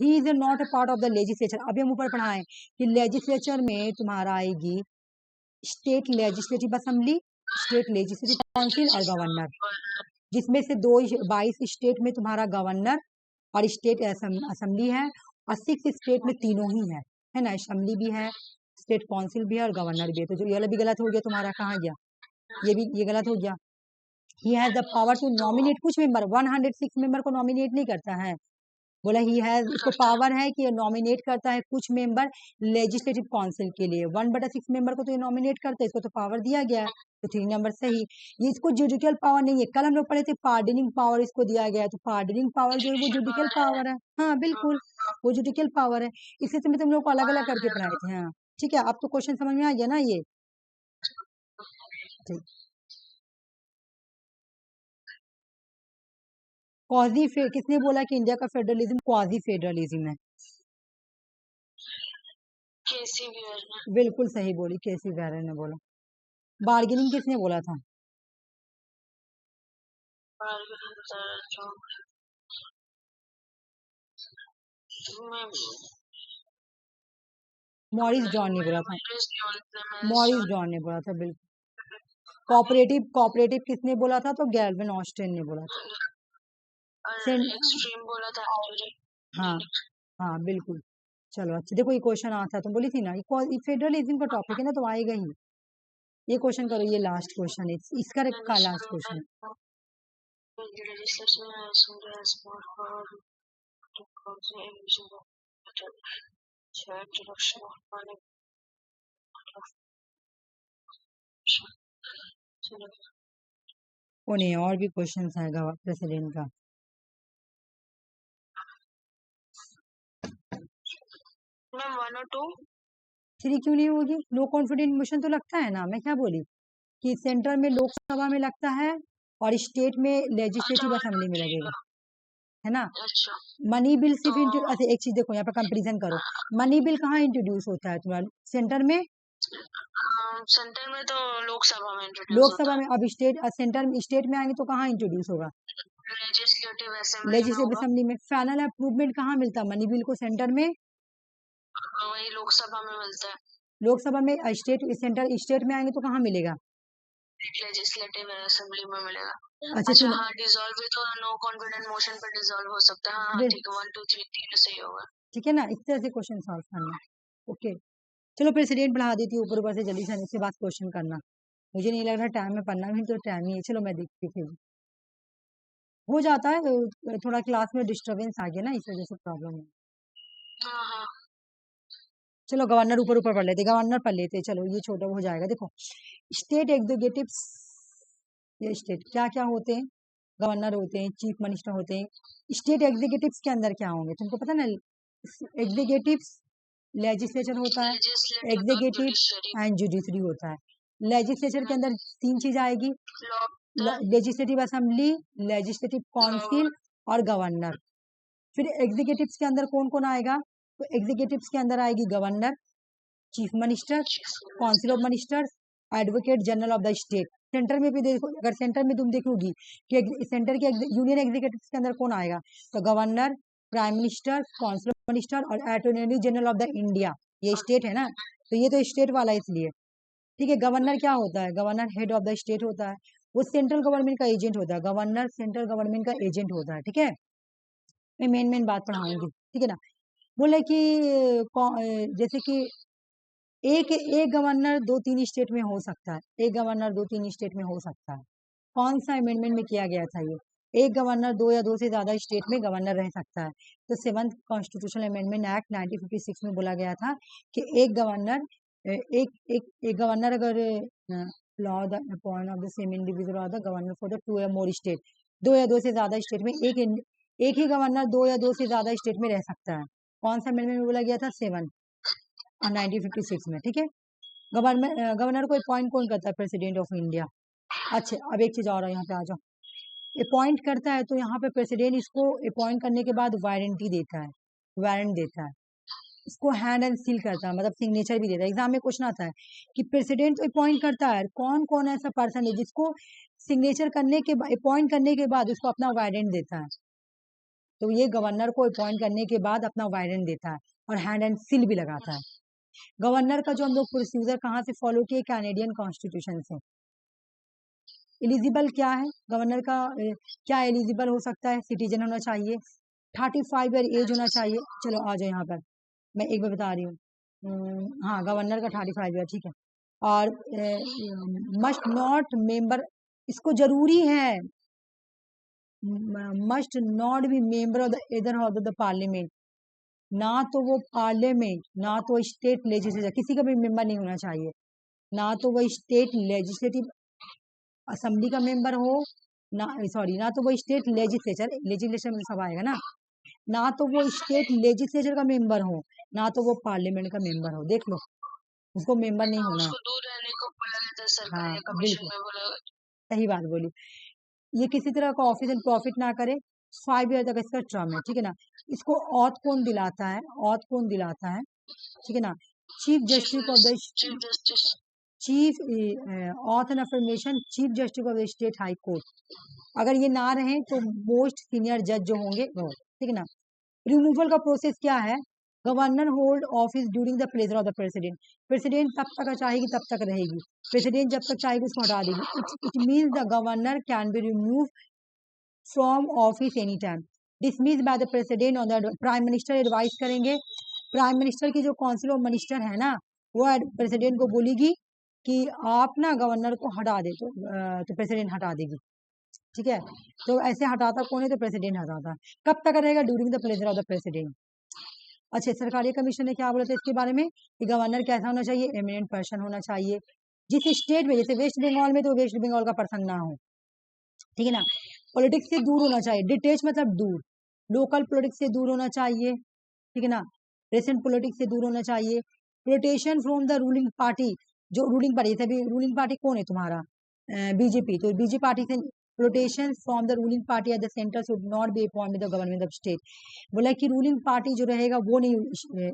he is not a part of the legislature. अभी हम ऊपर पढ़ाएं कि लेजिस्लेचर में तुम्हारा आएगी state legislative assembly, state legislative council और गवर्नर, जिसमें से 22 स्टेट में तुम्हारा गवर्नर और स्टेट असेंबली है, और 6 स्टेट में तीनों ही है ना, असेंबली भी है, स्टेट काउंसिल भी है और गवर्नर भी है। तो जो ये वाला भी गलत हो गया तुम्हारा, कहाँ गया ये गलत हो गया। He has the power to nominate कुछ मेंबर, 106 मेंबर को नॉमिनेट नहीं करता है। बोला ही हैज, इसको पावर है कि ये नॉमिनेट करता है कुछ मेंबर लेजिस्लेटिव काउंसिल के लिए। 1/6 मेंबर को तो ये नॉमिनेट करता है, इसको तो पावर दिया गया है। तो 3 नंबर सही। ये इसको जुडिशियल पावर नहीं है, कल हम लोग पढ़े थे पार्डनिंग पावर इसको दिया गया है। तो पार्डनिंग पावर जो है वो जुडिशियल पावर है। हाँ बिल्कुल, वो जुडिशियल पावर है। इसलिए तुम्हें तुम लोग को अलग अलग करके पढ़ाए थे। हाँ ठीक है, अब तो क्वेश्चन समझ में आ गया ना ये। ठीक, क्वाजी किसने बोला कि इंडिया का फेडरलिज्म क्वाजी फेडरलिज्म है?
केसी व्यार ने।
बिल्कुल सही बोली, केसी व्यार ने बोला। बार्गेनिंग किसने बोला था? मॉरिस जॉन ने बोला था, मॉरिस जॉन ने बोला था बिल्कुल। कोऑपरेटिव किसने बोला था? तो गैल्विन ऑस्टिन ने बोला था।
एक्सट्रीम बोला था।
हाँ हाँ बिल्कुल। चलो अच्छा, देखो ये क्वेश्चन आता तुम बोली थी ना, ये फेडरलिज्म का टॉपिक है ना, तो आएगा ही। ये क्वेश्चन करो, ये लास्ट क्वेश्चन है इसका का लास्ट क्वेश्चन। उन्हें और भी क्वेश्चन आएगा प्रेसिडेंट का।
मैम 1 और 2
3 क्यों नहीं होगी? नो कॉन्फिडेंस मोशन तो लगता है ना, मैं क्या बोली कि सेंटर में लोकसभा में लगता है और स्टेट में लेजिस्लेटिव असेंबली में लगेगा, है ना।
अच्छा
मनी बिल सिर्फ
तो
अच्छा एक चीज देखो यहाँ पर कंपैरिजन करो, मनी बिल कहाँ इंट्रोड्यूस होता है तुम्हारा? सेंटर में।
सेंटर में तो लोकसभा में इंट्रोड्यूस
लोकसभा में। अब स्टेट में आएंगे तो कहाँ इंट्रोड्यूस होगा? लेजिस्लेटिव असेंबली में। फाइनल अप्रूवमेंट कहाँ मिलता है मनी बिल को? सेंटर में।
वही लोकसभा में मिलता है।
लोकसभा में स्टेट सेंटर स्टेट में आएंगे तो कहाँ मिलेगा?
लेजिस्लेटिव असेंबली में मिलेगा।
अच्छा
अच्छा
सुनो,
हाँ, डिसॉल्व भी तो नो कॉन्फिडेंस मोशन पे डिसॉल्व हो सकता है। हाँ हाँ
बे-
ठीक है, 1 2 3 तीनों सही होगा।
ठीक है ना, इस तरह से क्वेश्चन सॉल्व करना। ओके चलो प्रेसिडेंट बढ़ा देती हूँ ऊपर ऊपर से, जल्दी से इसके बाद क्वेश्चन करना। मुझे नहीं लग रहा टाइम में पढ़ना भी तो टाइम ही है। चलो मैं देखती हूँ, फिर हो जाता है थोड़ा क्लास में डिस्टर्बेंस आ गया ना, इस वजह से प्रॉब्लम है।
हाँ हाँ
चलो गवर्नर ऊपर ऊपर पढ़ लेते, गवर्नर पढ़ लेते, चलो ये छोटा हो जाएगा। देखो स्टेट एग्जीक्यूटिव्स, ये स्टेट क्या क्या होते हैं? गवर्नर होते हैं, चीफ मिनिस्टर होते हैं। स्टेट एग्जीक्यूटिव्स के अंदर क्या होंगे तुमको पता ना? एग्जीक्यूटिव्स लेजिस्लेचर होता है,
लेजिस्लेटिव और
एग्जीक्यूटिव
जुडिशरी
एंड जुडिशरी होता है। लेजिस्लेचर के अंदर 3 चीज आएगी,
law
legislative assembly, legislative council और गवर्नर। फिर एग्जीक्यूटिव्स के अंदर कौन कौन आएगा? तो एग्जीक्यूटिव्स के अंदर आएगी governor, chief minister, council of ministers, advocate general of the state. Centre में भी देखो, अगर सेंटर में तुम देखोगी कि सेंटर के यूनियन एग्जीक्यूटिव के अंदर कौन आएगा, तो governor, prime minister, council of minister और attorney general of the India. ये स्टेट है ना, तो ये तो स्टेट वाला है इसलिए। ठीक है, गवर्नर क्या होता है? Governor head of the state होता है, वो सेंट्रल गवर्नमेंट का एजेंट होता है। गवर्नर सेंट्रल गवर्नमेंट का एजेंट होता है। ठीक है, मैं मेन बात पढ़ाऊंगी, ठीक है ना। बोले कि जैसे कि एक एक गवर्नर 2-3 स्टेट में हो सकता है, एक गवर्नर 2-3 स्टेट में हो सकता है। कौन सा अमेंडमेंट में किया गया था ये? एक गवर्नर 2 या 2 से ज्यादा स्टेट में गवर्नर रह सकता है। तो 7th कॉन्स्टिट्यूशनल अमेंडमेंट एक्ट 1956 में बोला गया था कि एक गवर्नर एक गवर्नर अगर law the appoint of the same individual और द गवर्नर फॉर द 2 या मोर स्टेट, 2 या 2 से ज्यादा स्टेट में एक ही गवर्नर 2 या 2 से ज्यादा स्टेट में रह सकता है। कौन सा अमेंडमेंट में बोला गया था? 7 और 1956 में। ठीक है, गवर्नर को अपॉइंट कौन करता है? President of India. अच्छा अब एक चीज और है, यहाँ पे आ जाओ। अपॉइंट करता है तो यहाँ पे प्रेसिडेंट इसको अपॉइंट करने के बाद वारंटी देता है, वारंट देता है, इसको हैंड एंड सील करता है, मतलब सिग्नेचर भी देता है। एग्जाम में क्वेश्चन आता है कि प्रेसिडेंट तो अपॉइंट करता है, कौन कौन ऐसा पर्सन है जिसको सिग्नेचर करने के बाद, अपॉइंट करने के बाद उसको अपना वारंट देता है? तो ये गवर्नर को अपॉइंट करने के बाद अपना वारंट देता है और हैंड एंड सील भी लगाता है। गवर्नर का जो हम लोग प्रोसीजर कहाँ से फॉलो किए? कैनेडियन कॉन्स्टिट्यूशन से। एलिजिबल क्या है गवर्नर का? क्या एलिजिबल हो सकता है? सिटीजन होना चाहिए, 35 ईयर एज होना चाहिए। चलो आ जाओ यहाँ पर, मैं एक बार बता रही हूँ। हाँ गवर्नर का 35 ईयर, ठीक है। और मस्ट नॉट मेंबर, इसको जरूरी है, must not be member of the इधर ऑफ द पार्लियामेंट। ना तो वो पार्लियामेंट, ना तो स्टेट लेजिस्लेचर, किसी का भी मेंबर नहीं होना चाहिए। ना तो वो स्टेट लेजिस्लेटिव असेंबली का मेंबर हो, ना सॉरी, ना तो वो स्टेट लेजिस्लेचर, लेजिस्लेशन में सब आएगा ना, ना तो वो स्टेट लेजिस्लेचर का मेंबर हो, ना तो वो पार्लियामेंट का मेंबर हो। देख लो, उसको मेंबर नहीं होना।
उसको दूर रहने को बोला गया था सरकार
हाँ
या कमीशन
बिल्कुल
में बोला।
सही बात बोली। ये किसी तरह का ऑफिशियल प्रॉफिट ना करे, 5 ईयर तक इसका टर्म है, ठीक है ना। इसको ऑथ कौन दिलाता है? ऑथ कौन दिलाता है? ठीक है ना, chief justice of the
chief justice
chief auth and affirmation chief justice of the state high court. अगर ये ना रहे तो मोस्ट सीनियर जज जो होंगे वो, ठीक है ना। रिमूवल का प्रोसेस क्या है? Governor hold office during the pleasure of the president. President तब तक चाहेगी तब तक रहेगी, प्रेसिडेंट जब तक चाहेगी उसको हटा देगी। It means the governor can be remove from office any time, dismiss bye the president on the prime minister advice करेंगे। प्राइम मिनिस्टर की जो काउंसिल ऑफ मिनिस्टर है ना, वो प्रेसिडेंट को बोलेगी कि आप ना गवर्नर को हटा दे, तो प्रेसिडेंट हटा देगी। ठीक है, तो ऐसे हटाता कौन है? तो प्रेसिडेंट हटाता। कब तक रहेगा? During the pleasure of the president. अच्छा, सरकारी कमीशन ने क्या बोला था इसके बारे में कि गवर्नर कैसा होना चाहिए? एमिनेंट पर्सन होना चाहिए। जिस स्टेट में, जैसे वेस्ट बंगाल में, तो वेस्ट बंगाल का पर्सन ना हो, ठीक है ना। पॉलिटिक्स से दूर होना चाहिए, डिटेच मतलब दूर, लोकल पॉलिटिक्स से दूर होना चाहिए, ठीक है ना। रेसेंट पॉलिटिक्स से दूर होना चाहिए। Protection from the ruling party, जो रूलिंग पार्टी, जैसे रूलिंग पार्टी कौन है तुम्हारा? बीजेपी, तो बीजेपी पार्टी से protection from the ruling party at the centre should not be appoint the government of state. बोला कि रूलिंग पार्टी जो रहेगा वो नहीं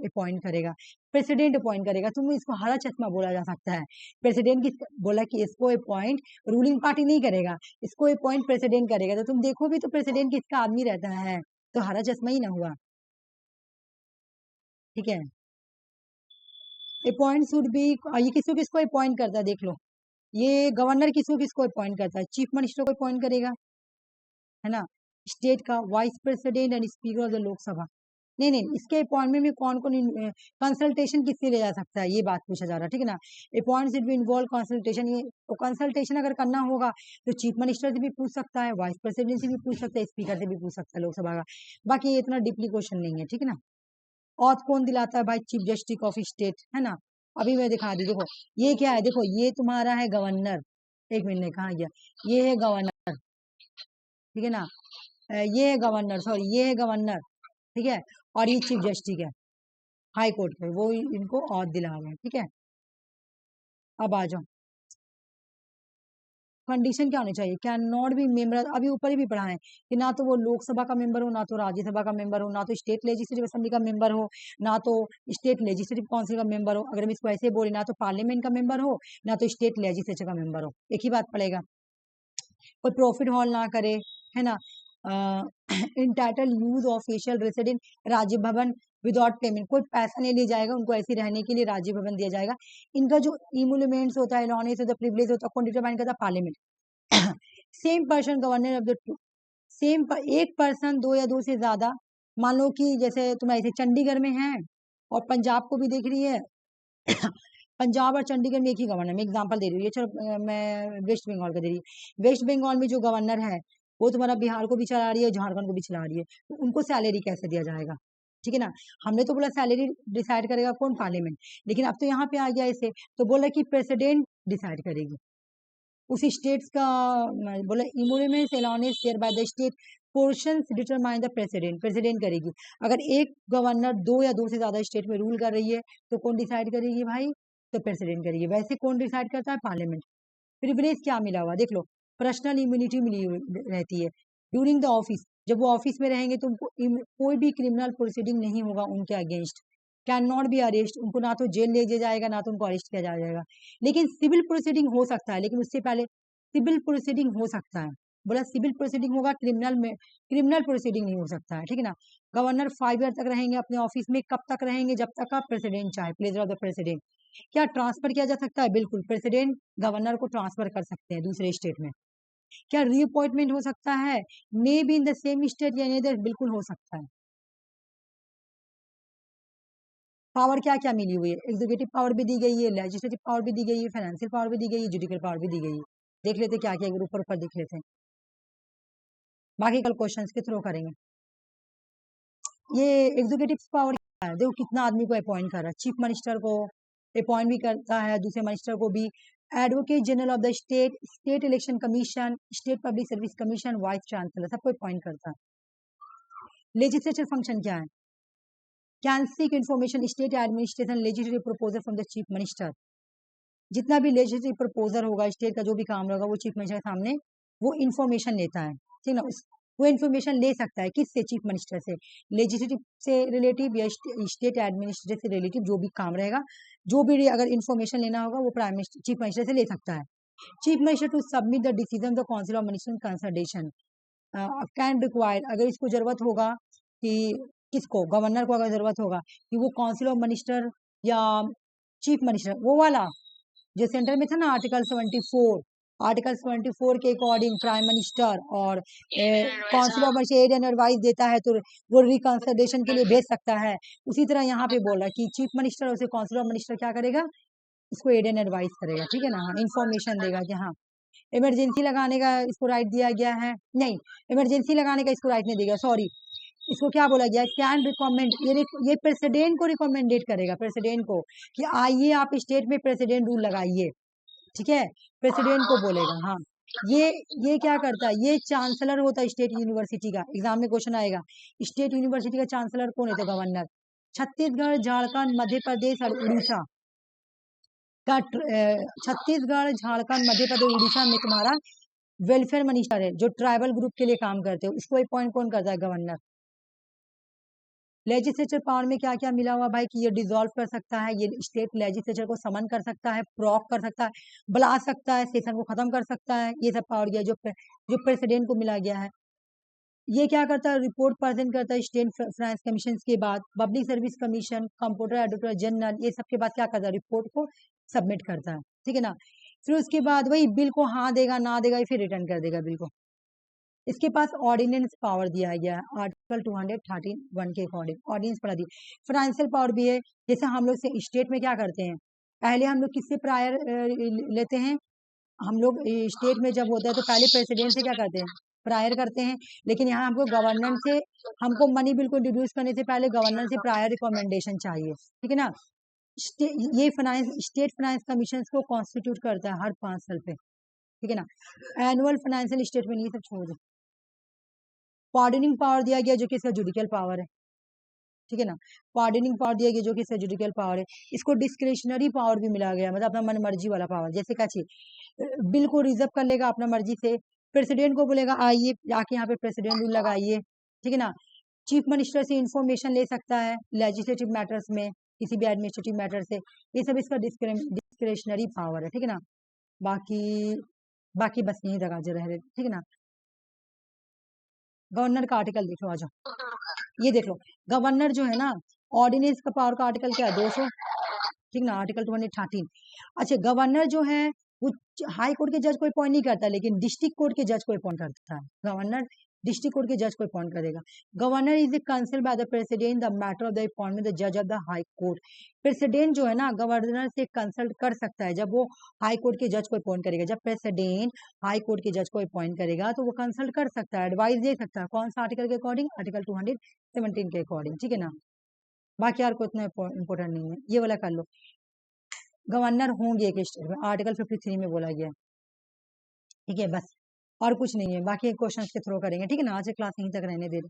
अपॉइंट करेगा, प्रेसिडेंट अपॉइंट करेगा। तुम इसको हरा चश्मा बोला जा सकता है। प्रेसिडेंट की बोला कि इसको अपॉइंट रूलिंग पार्टी नहीं करेगा, इसको अपॉइंट प्रेसिडेंट करेगा। तो तुम देखो भी तो प्रेसिडेंट किसका आदमी रहता है, तो हरा चश्मा ही ना हुआ, ठीक है। अपॉइंट शुड बी, ये किसको किसको अपॉइंट करता है देख लो, ये गवर्नर किसको किसको अपॉइंट करता है, चीफ मिनिस्टर को अपॉइंट करेगा, है ना, स्टेट का vice president and speaker of the Lok Sabha. नहीं नहीं, इसके अपॉइंटमेंट में कौन कौन कंसल्टेशन किससे ले जा सकता है, ये बात पूछा जा रहा है, ठीक है ना। Appoint should be involve consultation, ये तो कंसल्टेशन अगर करना होगा तो चीफ मिनिस्टर से भी पूछ सकता है, वाइस प्रेसिडेंट से भी पूछ सकता है, स्पीकर से भी पूछ सकता है लोकसभा का। बाकी ये इतना डीपली क्वेश्चन नहीं है, ठीक है ना। ऑथ कौन दिलाता है भाई, चीफ जस्टिस ऑफ स्टेट, है ना। अभी मैं दिखा दी, देखो ये क्या है, देखो ये तुम्हारा है गवर्नर, एक मिनट ने कहा गया, ये है गवर्नर, ठीक है ना, ये है गवर्नर, सॉरी ये है गवर्नर, ठीक है, और ये चीफ जस्टिस है हाई कोर्ट पे, वो इनको ऑथ दिला रहे हैं, ठीक है। अब आ जाओ, कंडीशन क्या होनी चाहिए, कैन नॉट बी मेंबर, अभी ऊपर ही भी पढ़ा है कि ना तो वो लोकसभा का मेंबर हो, ना तो राज्यसभा का मेंबर हो, ना तो स्टेट लेजिस्लेटिव असेंबली का मेंबर हो, ना तो स्टेट लेजिस्लेटिव काउंसिल का मेंबर हो, अगर हम इसको ऐसे बोले, ना तो पार्लियामेंट का मेंबर हो, ना तो स्टेट लेजिस्लेचर का मेंबर हो, एक ही बात पड़ेगा। कोई प्रॉफिट हॉल ना करे, है ना, entitle use of official resident Raj Bhavan without payment, कोई पैसा नहीं लिया जाएगा, उनको ऐसे रहने के लिए राज्य भवन दिया जाएगा। इनका जो इमोल्यूमेंट्स होता है, लॉनेस होता है, प्रिविलेज होता है, कौन डिटरमाइन करता है, parliament. Same person governor of the two, एक पर्सन, दो या दो से ज्यादा, मान लो कि जैसे तुम ऐसे चंडीगढ़ में है और पंजाब को भी देख रही है पंजाब और चंडीगढ़ में एक ही गवर्नर, मैं एग्जांपल दे रही हूँ ये, चलो मैं वेस्ट बंगाल का दे रही हूँ, वेस्ट बंगाल में जो गवर्नर है वो तुम्हारा बिहार को भी चला रही है, झारखंड को भी चला रही है, तो उनको सैलरी कैसे दिया जाएगा, ठीक है ना। हमने तो बोला सैलरी डिसाइड करेगा कौन, पार्लियामेंट, लेकिन अब तो यहाँ पे आ गया इसे, तो बोला कि प्रेसिडेंट डिसाइड करेगी उसी स्टेट्स का, बोला emoluments allowance share by the state portions determine the president, president करेगी। अगर एक गवर्नर दो या दो से ज्यादा स्टेट में रूल कर रही है तो कौन डिसाइड करेगी भाई, तो प्रेसिडेंट करेगी। वैसे कौन डिसाइड करता है, पार्लियामेंट। प्रिविलेज क्या मिला हुआ देख लो, पर्सनल इम्यूनिटी मिली हुई रहती है ड्यूरिंग द ऑफिस, जब वो ऑफिस में रहेंगे तो उनको कोई भी क्रिमिनल प्रोसीडिंग नहीं होगा उनके against, can not be arrest, उनको ना तो जेल ले जाया जाएगा ना तो उनको अरेस्ट किया जाएगा, लेकिन सिविल प्रोसीडिंग हो सकता है, लेकिन उससे पहले सिविल प्रोसीडिंग हो सकता है, बोला सिविल प्रोसीडिंग होगा, क्रिमिनल में क्रिमिनल प्रोसीडिंग नहीं हो सकता है, ठीक है ना। गवर्नर 5 ईयर तक रहेंगे अपने ऑफिस में, कब तक रहेंगे, जब तक का प्रेसिडेंट चाहे, प्लेजर ऑफ द प्रेसिडेंट। क्या ट्रांसफर किया जा सकता है, बिल्कुल, प्रेसिडेंट गवर्नर को ट्रांसफर कर सकते हैं दूसरे स्टेट में। क्या रीअपॉइंटमेंट हो सकता है, may be in the same state या इधर, बिल्कुल हो सकता है। पावर क्या क्या मिली हुई है, एग्जीक्यूटिव पावर भी दी गई है, लेजिस्लेटिव पावर भी दी गई है, फाइनेंशियल पावर भी दी गई है, जुडिशियल पावर भी दी गई है। देख लेते क्या क्या, ऊपर ऊपर देख लेते हैं, बाकी कल क्वेश्चंस के थ्रू करेंगे। ये एग्जीक्यूटिव पावर क्या है, देखो कितना आदमी को अपॉइंट कर रहा है, चीफ मिनिस्टर को अपॉइंट भी करता है, दूसरे मिनिस्टर को भी, advocate general of the state, state election commission, state public service commission, vice chancellor, सबको अपॉइंट करता है। लेजिस्लेचर फंक्शन क्या है, can seek information state administration legislative proposal from the chief minister, जितना भी लेजिस्लेटिव प्रपोजल होगा, स्टेट का जो भी काम होगा, वो चीफ मिनिस्टर के सामने वो इन्फॉर्मेशन लेता है, ठीक ना, वो इन्फॉर्मेशन ले सकता है किससे, चीफ मिनिस्टर से, लेजिस्लेटिव से रिलेटिव या स्टेट एडमिनिस्ट्रेटिव से रिलेटिव जो भी काम रहेगा, जो भी अगर इन्फॉर्मेशन लेना होगा वो प्राइम मिनिस्टर चीफ मिनिस्टर से ले सकता है। Chief minister to submit the decision the council of minister consultation can require, अगर इसको जरूरत होगा कि किसको, गवर्नर को अगर जरूरत होगा कि वो काउंसिल ऑफ मिनिस्टर या चीफ मिनिस्टर, वो वाला जो सेंटर में था ना आर्टिकल 74, आर्टिकल 74 के अकॉर्डिंग प्राइम मिनिस्टर और council of minister aid and advice देता है, तो वो रिकंसिडरेशन के लिए भेज सकता है। उसी तरह यहाँ पे बोल रहा है कि चीफ मिनिस्टर और काउंसिल ऑफ मिनिस्टर क्या करेगा, इसको एड एंड एडवाइस करेगा, ठीक है ना, इन्फॉर्मेशन देगा कि हाँ इमरजेंसी लगाने का इसको राइट दिया गया है, नहीं इमरजेंसी लगाने का इसको राइट नहीं देगा, सॉरी, इसको क्या बोला गया, कैन रिकमेंड, ये प्रेसिडेंट को रिकमेंडेट करेगा, प्रेसिडेंट को कि आइए आप स्टेट में प्रेसिडेंट रूल लगाइए, ठीक है, प्रेसिडेंट को बोलेगा। हाँ, ये क्या करता है, ये चांसलर होता है स्टेट यूनिवर्सिटी का, एग्जाम में क्वेश्चन आएगा, स्टेट यूनिवर्सिटी का चांसलर कौन है, तो गवर्नर। छत्तीसगढ़, झारखंड, मध्य प्रदेश और उड़ीसा का छत्तीसगढ़, झारखंड, मध्य प्रदेश, उड़ीसा में तुम्हारा वेलफेयर मिनिस्टर है, जो ट्राइबल ग्रुप के लिए काम करते हो, इसको अपॉइंट कौन करता है, गवर्नर। लेजिस्लेचर पावर में क्या क्या मिला हुआ भाई, कि ये डिसॉल्व कर सकता है, ये स्टेट लेजिस्लेचर को समन कर सकता है, प्रॉक कर सकता है, बुला सकता है, सेशन को खत्म कर सकता है, ये सब पावर गया जो प्रेसिडेंट को मिला गया है। ये क्या करता है, रिपोर्ट प्रेजेंट करता है स्टेट फाइनेंस कमीशन के बाद, public service commission, computer editor general, ये सबके बाद क्या करता है, रिपोर्ट को सबमिट करता है, ठीक है ना। फिर उसके बाद वही बिल को हाँ देगा ना देगा, फिर रिटर्न कर देगा बिल को। इसके पास ऑर्डिनेंस पावर दिया गया है आर्टिकल 231 के अकॉर्डिंग, ऑर्डिनेंस पढ़ा दी। फाइनेंशियल पावर भी है, जैसे हम लोग से स्टेट में क्या करते हैं, पहले हम लोग किससे प्रायर लेते हैं, हम लोग स्टेट में जब होता है तो पहले प्रेसिडेंट से क्या करते हैं, प्रायर करते हैं। लेकिन यहाँ हमको गवर्नर से, हमको मनी बिल को डिड्यूस करने से पहले गवर्नर से प्रायर रिकमेंडेशन चाहिए, ठीक है ना। ये फाइनेंस, स्टेट फाइनेंस कमीशन को कॉन्स्टिट्यूट करता है हर 5 साल पे, ठीक है ना। एनुअल फाइनेंशियल स्टेटमेंट ये सब छोड़ दो। पार्डनिंग पावर दिया गया जो कि इसका जुडिशियल पावर है, ठीक है ना। पार्डनिंग पावर दिया गया जो कि इसका जुडिशियल पावर है। इसको डिस्क्रिशनरी पावर भी मिला गया, मतलब अपना मन मर्जी वाला पावर, जैसे क्या चाहिए बिल को रिजर्व कर लेगा अपना मर्जी से, प्रेसिडेंट को बोलेगा आइए आके यहाँ पे प्रेसिडेंट रूल लगाइए, ठीक है ना। चीफ मिनिस्टर से इंफॉर्मेशन ले सकता है लेजिस्लेटिव मैटर्स में, किसी भी एडमिनिस्ट्रेटिव मैटर से, ये सब इसका डिस्क्रिशनरी पावर है, ठीक है ना। बाकी बाकी बस यही जगह जो रह रहे, ठीक है ना। गवर्नर का आर्टिकल देख लो, आ जाओ, ये देख लो, गवर्नर जो है ना, ऑर्डिनेंस का पावर का आर्टिकल क्या है, 200, ठीक ना, आर्टिकल 213। अच्छा, गवर्नर जो है वो हाई कोर्ट के जज को अपॉइंट नहीं करता, लेकिन डिस्ट्रिक्ट कोर्ट के जज को अपॉइंट करता है। गवर्नर डिस्ट्रिक्ट कोर्ट के जज को अपॉइंट करेगा। Governor is consult by the president the matter of the appointment the जज of the high court. President जो है ना, गवर्नर से कंसल्ट कर सकता है जब वो हाई कोर्ट के जज को अपॉइंट करेगा। जब प्रेसिडेंट हाई कोर्ट के जज को अपॉइंट करेगा तो वो कंसल्ट कर सकता है, एडवाइस दे सकता है, कौन सा आर्टिकल के अकॉर्डिंग, आर्टिकल 217 के अकॉर्डिंग, ठीक है ना। बाकी यार को इतना इंपॉर्टेंट नहीं है, ये वाला कर लो। गवर्नर होंगे एक स्टेट में, आर्टिकल 53 में बोला गया, ठीक है, बस और कुछ नहीं है। बाकी क्वेश्चन के थ्रो करेंगे, ठीक है ना। आज क्लास यहीं तक रहने दे दो।